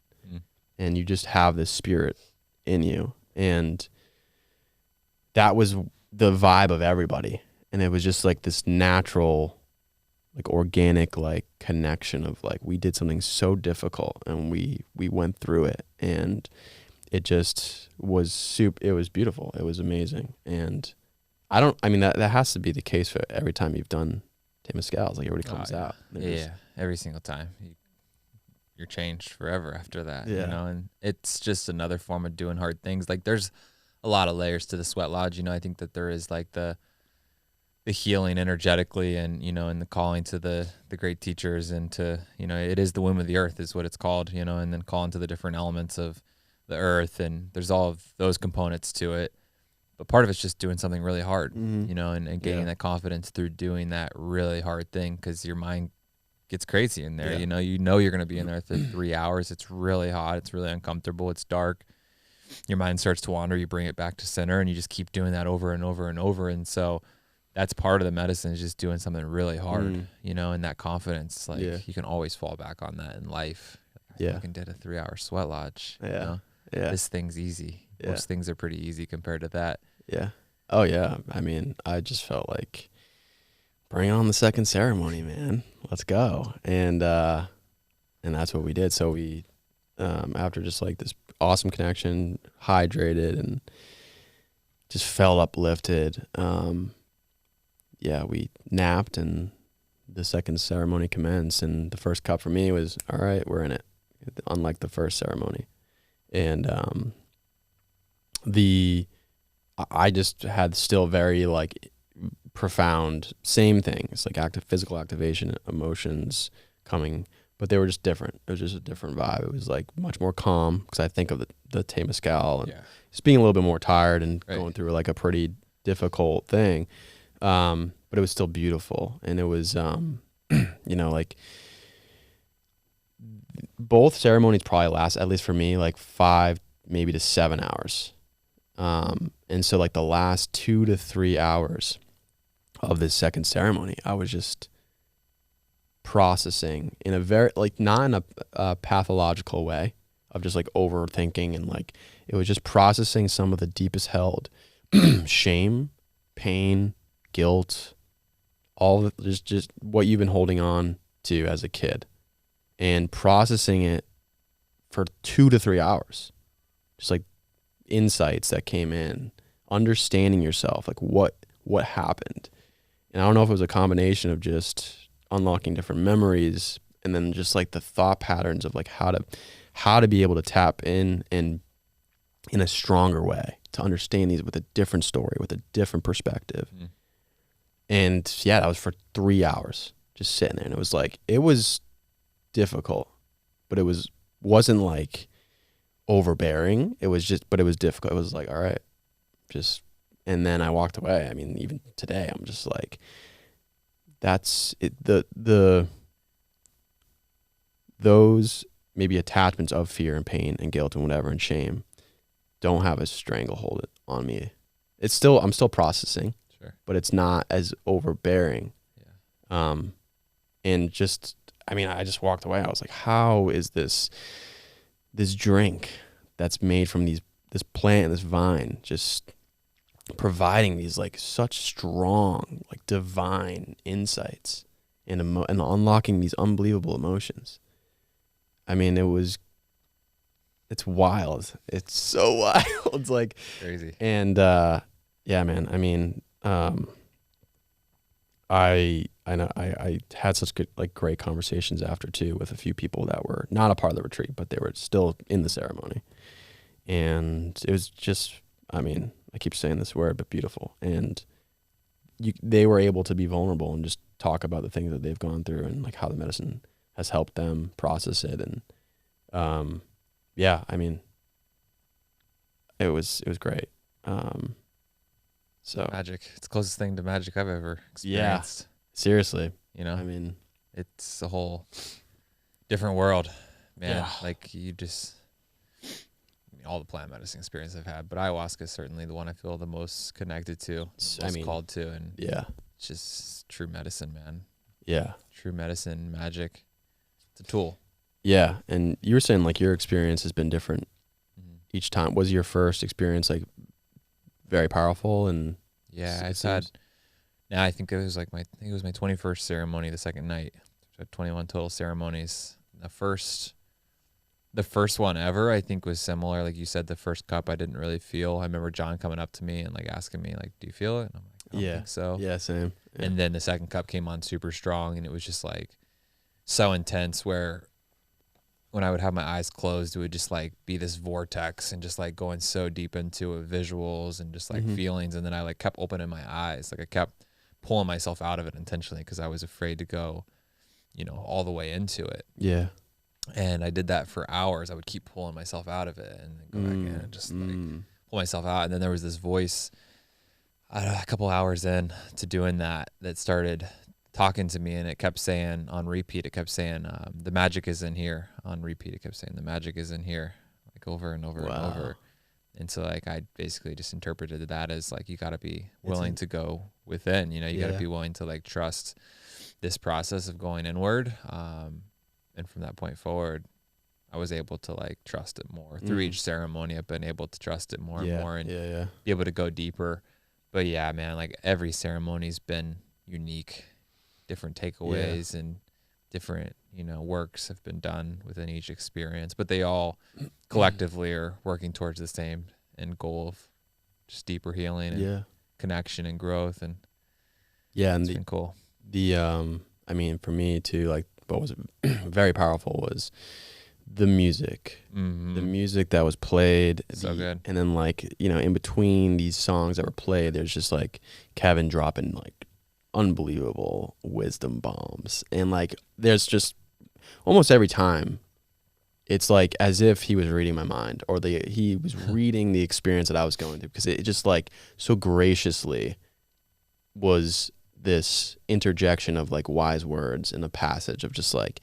and you just have this spirit in you. And that was the vibe of everybody. And it was just like this natural, like organic, like connection of like, we did something so difficult and we went through it, and it just was it was beautiful. It was amazing. And that has to be the case for every time you've done Temazcals. Like everybody comes out. Yeah. Every single time. You're changed forever after that, yeah. And it's just another form of doing hard things. Like there's a lot of layers to the sweat lodge. I think that there is like the healing energetically, and and the calling to the great teachers, and to it is the womb of the earth is what it's called, and then calling to the different elements of the earth, and there's all of those components to it. But part of it's just doing something really hard, and gaining that confidence through doing that really hard thing, because your mind gets crazy in there. Yeah. You're going to be in there for 3 hours. It's really hot. It's really uncomfortable. It's dark. Your mind starts to wander, you bring it back to center, and you just keep doing that over and over and over. And so that's part of the medicine, is just doing something really hard, and that confidence. Like you can always fall back on that in life. I fucking did a 3 hour sweat lodge. Yeah. This thing's easy. Yeah. Most things are pretty easy compared to that. Yeah. Oh yeah. I just felt like, bring on the second ceremony, man. Let's go. And that's what we did. So we, after just like this awesome connection, hydrated, and just felt uplifted. we napped and the second ceremony commenced, and the first cup for me was, all right, we're in it, unlike the first ceremony. And I just had still very like profound same things, like physical activation, emotions coming, but they were just different. It was just a different vibe. It was like much more calm, because I think of the Temazcal and just being a little bit more tired and going through like a pretty difficult thing. But it was still beautiful. And it was, you know, like both ceremonies probably last, at least for me, like 5 maybe to 7 hours. And so like the last 2 to 3 hours of this second ceremony, I was just processing in a very, like, not in a pathological way of just like overthinking, and like it was just processing some of the deepest held shame, pain, guilt, all of just what you've been holding on to as a kid, and processing it for 2 to 3 hours. Just like insights that came in, understanding yourself, like what happened. And I don't know if it was a combination of just unlocking different memories, and then just like the thought patterns of like how to be able to tap in and in a stronger way to understand these with a different story, with a different perspective. And yeah, that was for 3 hours just sitting there. And it was like, it was difficult, but it wasn't like overbearing. It was just, but it was difficult. It was like, all right, just, and then I walked away. I mean, even today, I'm just like, that's it. Those maybe attachments of fear and pain and guilt and whatever and shame don't have a stranglehold on me. It's still, I'm still processing, but it's not as overbearing. And just, I mean, I just walked away. I was like, how is this drink that's made from this plant, this vine, just providing these like such strong, like divine insights and unlocking these unbelievable emotions. I mean, it's wild. It's so wild. It's like crazy. And yeah, man. I mean, I know I had such good, like, great conversations after too with a few people that were not a part of the retreat, but they were still in the ceremony. And it was just, I mean, I keep saying this word, but beautiful. And they were able to be vulnerable and just talk about the things that they've gone through and like how the medicine has helped them process it. And yeah, I mean, it was great. So magic. It's the closest thing to magic I've ever experienced. Yeah, seriously. You know, I mean, it's a whole different world, man. Yeah. Like you just, all the plant medicine experience I've had, but ayahuasca is certainly the one I feel the most connected to, most called to, and yeah, it's just true medicine, man. Yeah, true medicine, magic. It's a tool. Yeah, and you were saying like your experience has been different each time. Was your first experience like very powerful? And yeah, I've had. Now I think it was like my 21st ceremony the second night. So I had 21 total ceremonies. The first one ever I think was similar. Like you said, the first cup I didn't really feel. I remember John coming up to me and like asking me like, "Do you feel it?" And I'm like, "I don't think so." Yeah, same. Yeah. And then the second cup came on super strong, and it was just like so intense where when I would have my eyes closed, it would just like be this vortex and just like going so deep into visuals and just like feelings. And then I like kept opening my eyes. Like I kept pulling myself out of it intentionally because I was afraid to go, all the way into it. Yeah. And I did that for hours. I would keep pulling myself out of it and then go back in and just like pull myself out. And then there was this voice a couple hours in to doing that started talking to me, and it kept saying on repeat, the magic is in here. On repeat, it kept saying the magic is in here, like over and over and over. And so like I basically just interpreted that as like you got to be willing to go within, you got to be willing to like trust this process of going inward. And from that point forward, I was able to like trust it more. Through each ceremony, I've been able to trust it more and more and be able to go deeper. But yeah, man, like every ceremony's been unique. Different takeaways and different, works have been done within each experience, but they all collectively are working towards the same end goal of just deeper healing and connection and growth. And Yeah, and It's been cool. I mean, for me too, like what was very powerful was the music. The music that was played. So good. And then like, you know, in between these songs that were played, there's just like Kevin dropping like unbelievable wisdom bombs. And like there's just almost every time it's like as if he was reading my mind, or he was reading the experience that I was going through, because it just like so graciously was this interjection of like wise words in the passage of just like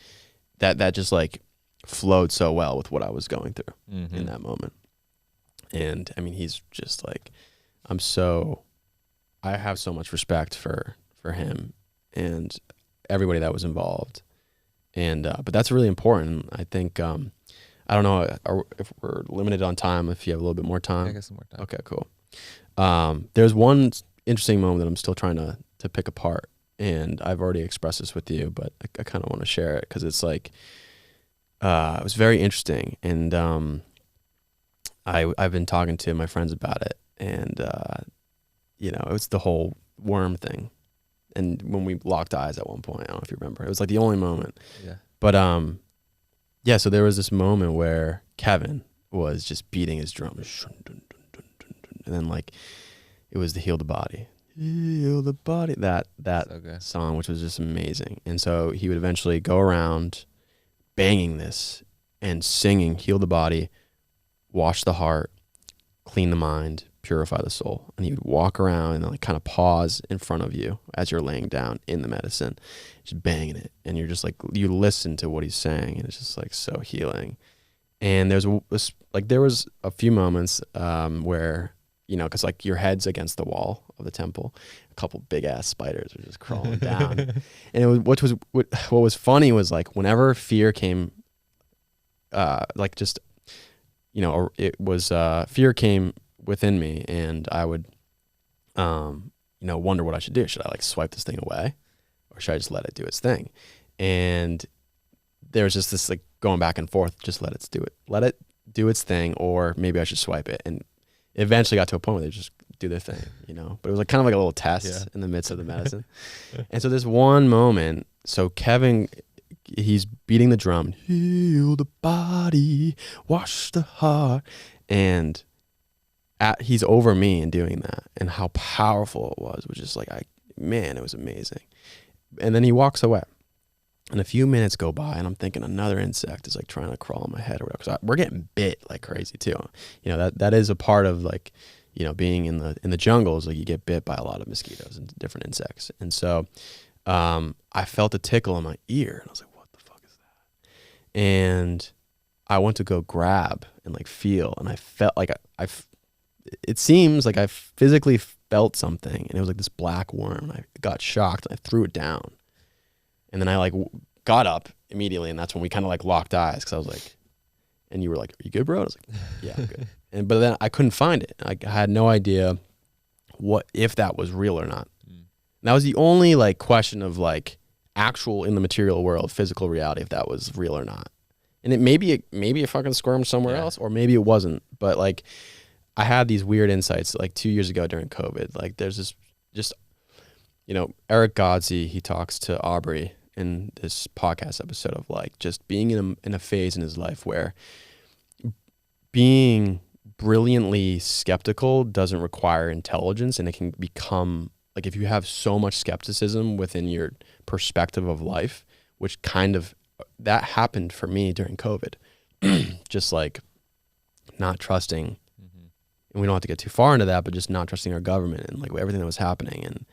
that just like flowed so well with what I was going through in that moment. And I mean, he's just like, I have so much respect for him and everybody that was involved. And but that's really important. I think I don't know if we're limited on time. If you have a little bit more time, I got some more time. Okay, cool. There's one interesting moment that I'm still trying to pick apart, and I've already expressed this with you, but I kind of want to share it because it's like it was very interesting, and I've been talking to my friends about it, and you know, it was the whole worm thing. And when we locked eyes at one point, I don't know if you remember, it was like the only moment. Yeah. But yeah, so there was this moment where Kevin was just beating his drum, and then like it was the Heal the Body, that So song, which was just amazing. And so he would eventually go around banging this and singing Heal the Body, Wash the Heart, Clean the Mind, Purify the Soul. And he would walk around and like kind of pause in front of you as you're laying down in the medicine, just banging it. And you're just like, you listen to what he's saying, and it's just like so healing. And there was a few moments where, you know, because like your head's against the wall of the temple, a couple big ass spiders were just crawling down. And it was what was funny was like whenever fear came, like just, you know, it was fear came within me, and I would, you know, wonder what I should do. Should I like swipe this thing away, or should I just let it do its thing? And there was just this like going back and forth. Just let it do its thing, or maybe I should swipe it. And it eventually got to a point where they just do their thing, you know. But it was like kind of like a little test in the midst of the medicine. And so this one moment, so Kevin, he's beating the drum, heal the body, wash the heart, and he's over me and doing that, and how powerful it was just like, man, it was amazing. And then he walks away, and a few minutes go by, and I'm thinking another insect is like trying to crawl on my head or whatever. Cause we're getting bit like crazy too. You know, that is a part of like, you know, being in the jungles, like you get bit by a lot of mosquitoes and different insects. And so I felt a tickle in my ear, and I was like, what the fuck is that? And I went to go grab and like feel, and I felt like it seems like I physically felt something, and it was like this black worm, and I got shocked, and I threw it down. And then I like got up immediately, and that's when we kind of like locked eyes, because I was like, and you were like, are you good, bro? I was like, yeah, I'm good. But then I couldn't find it. I had no idea if that was real or not. And that was the only like question of like actual in the material world, physical reality, if that was real or not. And maybe it fucking squirmed somewhere else, or maybe it wasn't. But like I had these weird insights like 2 years ago during COVID. Like there's this just, you know, Eric Godsey, he talks to Aubrey in this podcast episode of like just being in a phase in his life where being brilliantly skeptical doesn't require intelligence, and it can become like, if you have so much skepticism within your perspective of life, which kind of that happened for me during COVID, just like not trusting, and we don't have to get too far into that, but just not trusting our government and like everything that was happening. And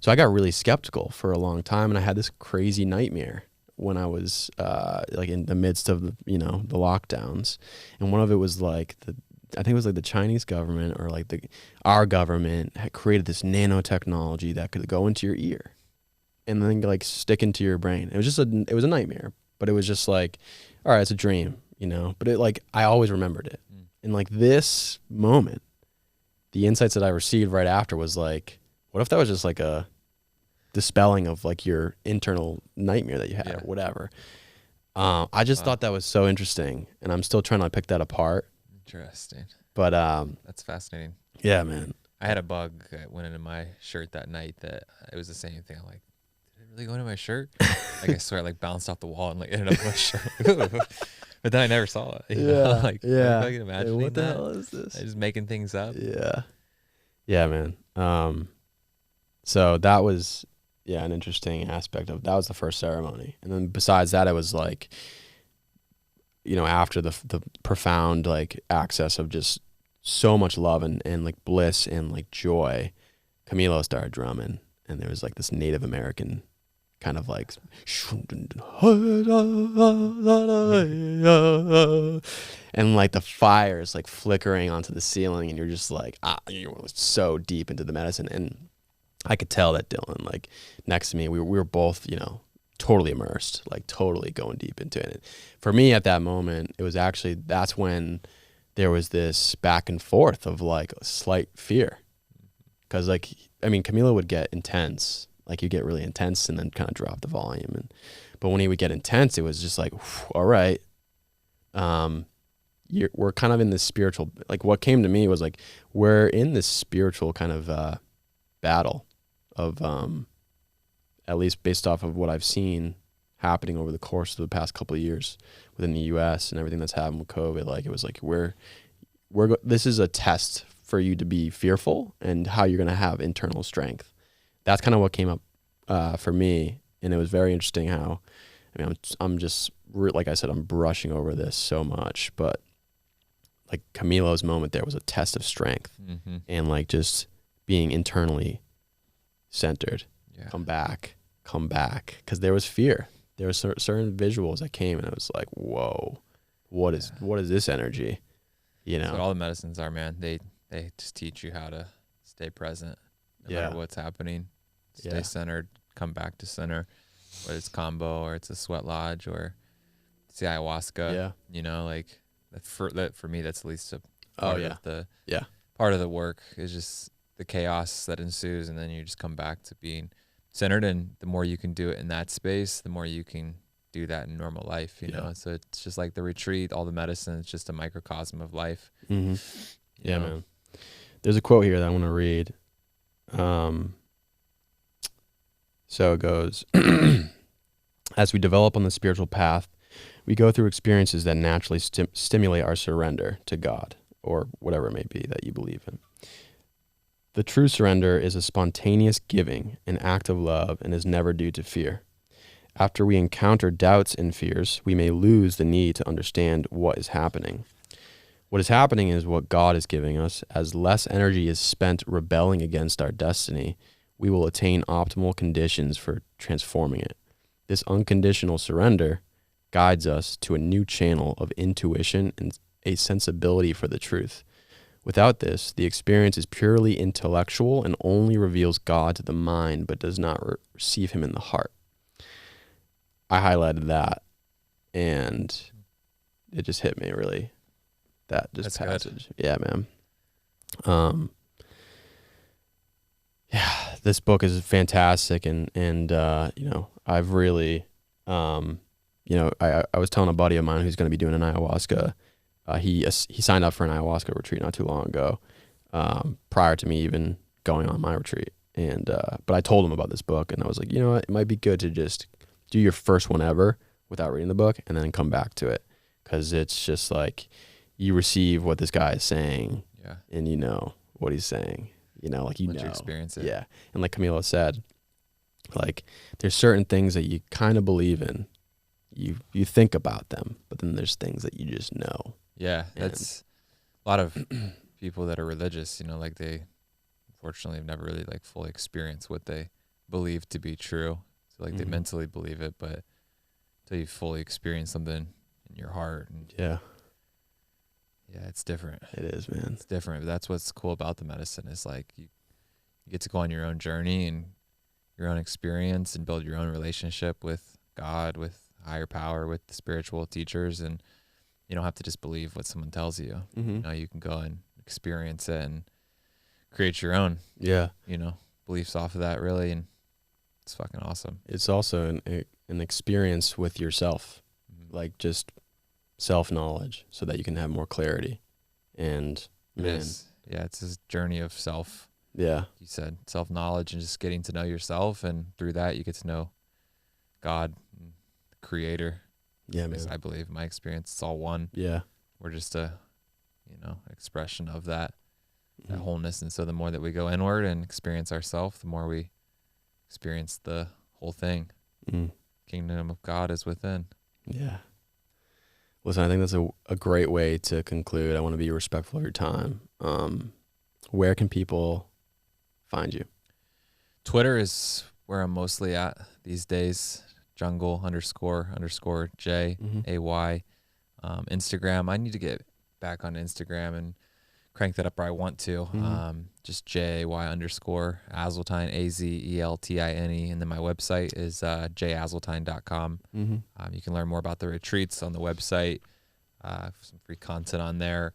so I got really skeptical for a long time, and I had this crazy nightmare when I was like in the midst of the, you know, the lockdowns. And one of it was like I think it was like the Chinese government or like our government had created this nanotechnology that could go into your ear and then like stick into your brain. It was a nightmare, but it was just like, all right, it's a dream, you know, but it like, I always remembered it. And like this moment, the insights that I received right after was like, what if that was just like a dispelling of like your internal nightmare that you had or whatever. I just thought that was so interesting, and I'm still trying to pick that apart. Interesting. But that's fascinating. Yeah, man. I had a bug that went into my shirt that night that it was the same thing. I'm like, did it really go into my shirt? Like, I swear, like bounced off the wall and like ended up in my shirt. But then I never saw it. You know? Like, yeah. like imagining What the that. hell is this? Just making things up. Yeah. Yeah, man. So that was, an interesting aspect of, that was the first ceremony. And then besides that, it was like, after the profound like access of just so much love and like bliss and like joy, Camilo started drumming, and there was like this Native American kind of like, and like the fire is like flickering onto the ceiling, and you're just like, you're so deep into the medicine. And I could tell that Dylan, like next to me, we were both, totally immersed, like totally going deep into it. For me at that moment, it was actually, that's when there was this back and forth of like a slight fear. Cause like, I mean, Camilo would get intense, like you get really intense and then kind of drop the volume. But when he would get intense, it was just like, all right, we're kind of in this spiritual, like what came to me was like, we're in this spiritual kind of battle of, at least based off of what I've seen happening over the course of the past couple of years within the US and everything that's happened with COVID. Like, it was like, this is a test for you to be fearful and how you're going to have internal strength. That's kind of what came up for me. And it was very interesting how, I mean, I'm just, like I said, I'm brushing over this so much, but like Camilo's moment there was a test of strength and like just being internally centered. Yeah. Come back. Because there was fear. There were certain visuals that came, and I was like, whoa, what is this energy? That's what all the medicines are, man. They just teach you how to stay present no matter what's happening. Stay centered, come back to center. Whether it's combo or it's a sweat lodge or it's the ayahuasca. Yeah. Like that for me, that's at least a part of the part of the work is just the chaos that ensues, and then you just come back to being centered. And the more you can do it in that space, the more you can do that in normal life, you know? So it's just like the retreat, all the medicine, it's just a microcosm of life. Yeah, man. There's a quote here that I want to read. So it goes, as we develop on the spiritual path, we go through experiences that naturally stimulate our surrender to God or whatever it may be that you believe in. The true surrender is a spontaneous giving, an act of love, and is never due to fear. After we encounter doubts and fears, we may lose the need to understand what is happening. What is happening is what God is giving us. As less energy is spent rebelling against our destiny, we will attain optimal conditions for transforming it. This unconditional surrender guides us to a new channel of intuition and a sensibility for the truth. Without this, the experience is purely intellectual and only reveals God to the mind, but does not receive him in the heart. I highlighted that, and it just hit me really. That's passage. Good. Yeah, man. This book is fantastic, and I've really, I was telling a buddy of mine who's going to be doing an ayahuasca. He signed up for an ayahuasca retreat not too long ago, prior to me even going on my retreat. And but I told him about this book, and I was like, you know what, it might be good to just do your first one ever without reading the book, and then come back to it, because it's just like you receive what this guy is saying, and you know what he's saying, like you experience it. Yeah, and like Camilo said, like there's certain things that you kind of believe in, you think about them, but then there's things that you just know. Yeah, that's a lot of people that are religious, like they unfortunately have never really like fully experienced what they believe to be true. So like they mentally believe it, but until you fully experience something in your heart. And yeah, it's different. It is, man. It's different. But that's what's cool about the medicine is like you get to go on your own journey and your own experience and build your own relationship with God, with higher power, with the spiritual teachers, and you don't have to just believe what someone tells you. You can go and experience it and create your own beliefs off of that, really, and it's fucking awesome. It's also an experience with yourself, like just self-knowledge, so that you can have more clarity. And man, yeah, it's this journey of self. Yeah. You said self-knowledge and just getting to know yourself, and through that you get to know God, and the Creator. Yeah, Because man. I believe in my experience, it's all one. Yeah. We're just a, expression of that Mhm. wholeness. And so the more that we go inward and experience ourselves, the more we experience the whole thing. Mm. Kingdom of God is within. Yeah. Listen, I think that's a great way to conclude. I want to be respectful of your time. Where can people find you? Twitter is where I'm mostly at these days. Jungle__J Mm-hmm. AY. Instagram. I need to get back on Instagram and crank that up where I want to. Mm-hmm. Just JAY_Azeltine, AZELTINE. And then my website is jazeltine.com. Mm-hmm. You can learn more about the retreats on the website. Some free content on there.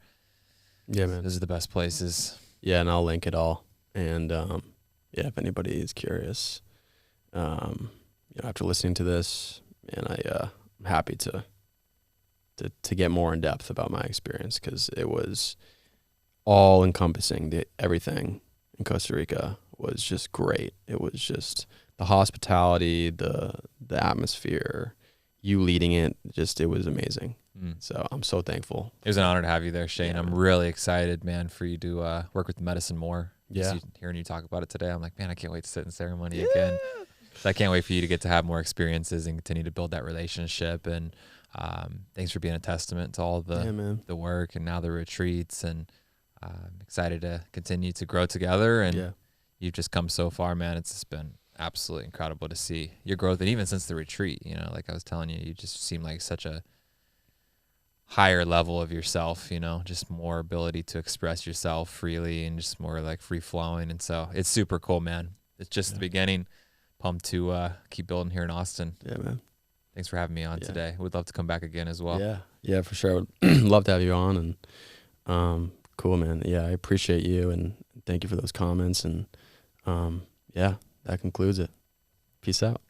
Yeah, man. Those are the best places. Yeah, and I'll link it all. And yeah, if anybody is curious, after listening to this, and I'm happy to get more in depth about my experience, because it was all encompassing. Everything in Costa Rica was just great. It was just the hospitality, the atmosphere, you leading it. It was amazing. So I'm so thankful. It was an honor to have you there, Shane. Yeah, I'm man. really excited, man, for you to work with medicine more. Yeah. Hearing you talk about it today, I'm like, man, I can't wait to sit in ceremony again. So I can't wait for you to get to have more experiences and continue to build that relationship. And thanks for being a testament to all the work and now the retreats. And I'm excited to continue to grow together. And you've just come so far, man. It's just been absolutely incredible to see your growth. And even since the retreat, like I was telling you, you just seem like such a higher level of yourself, just more ability to express yourself freely and just more like free flowing. And so it's super cool, man. It's just the beginning. Pumped to keep building here in Austin. Yeah, man. Thanks for having me on today. We'd love to come back again as well. Yeah, for sure. I would love to have you on. And cool, man. Yeah, I appreciate you, and thank you for those comments. And that concludes it. Peace out.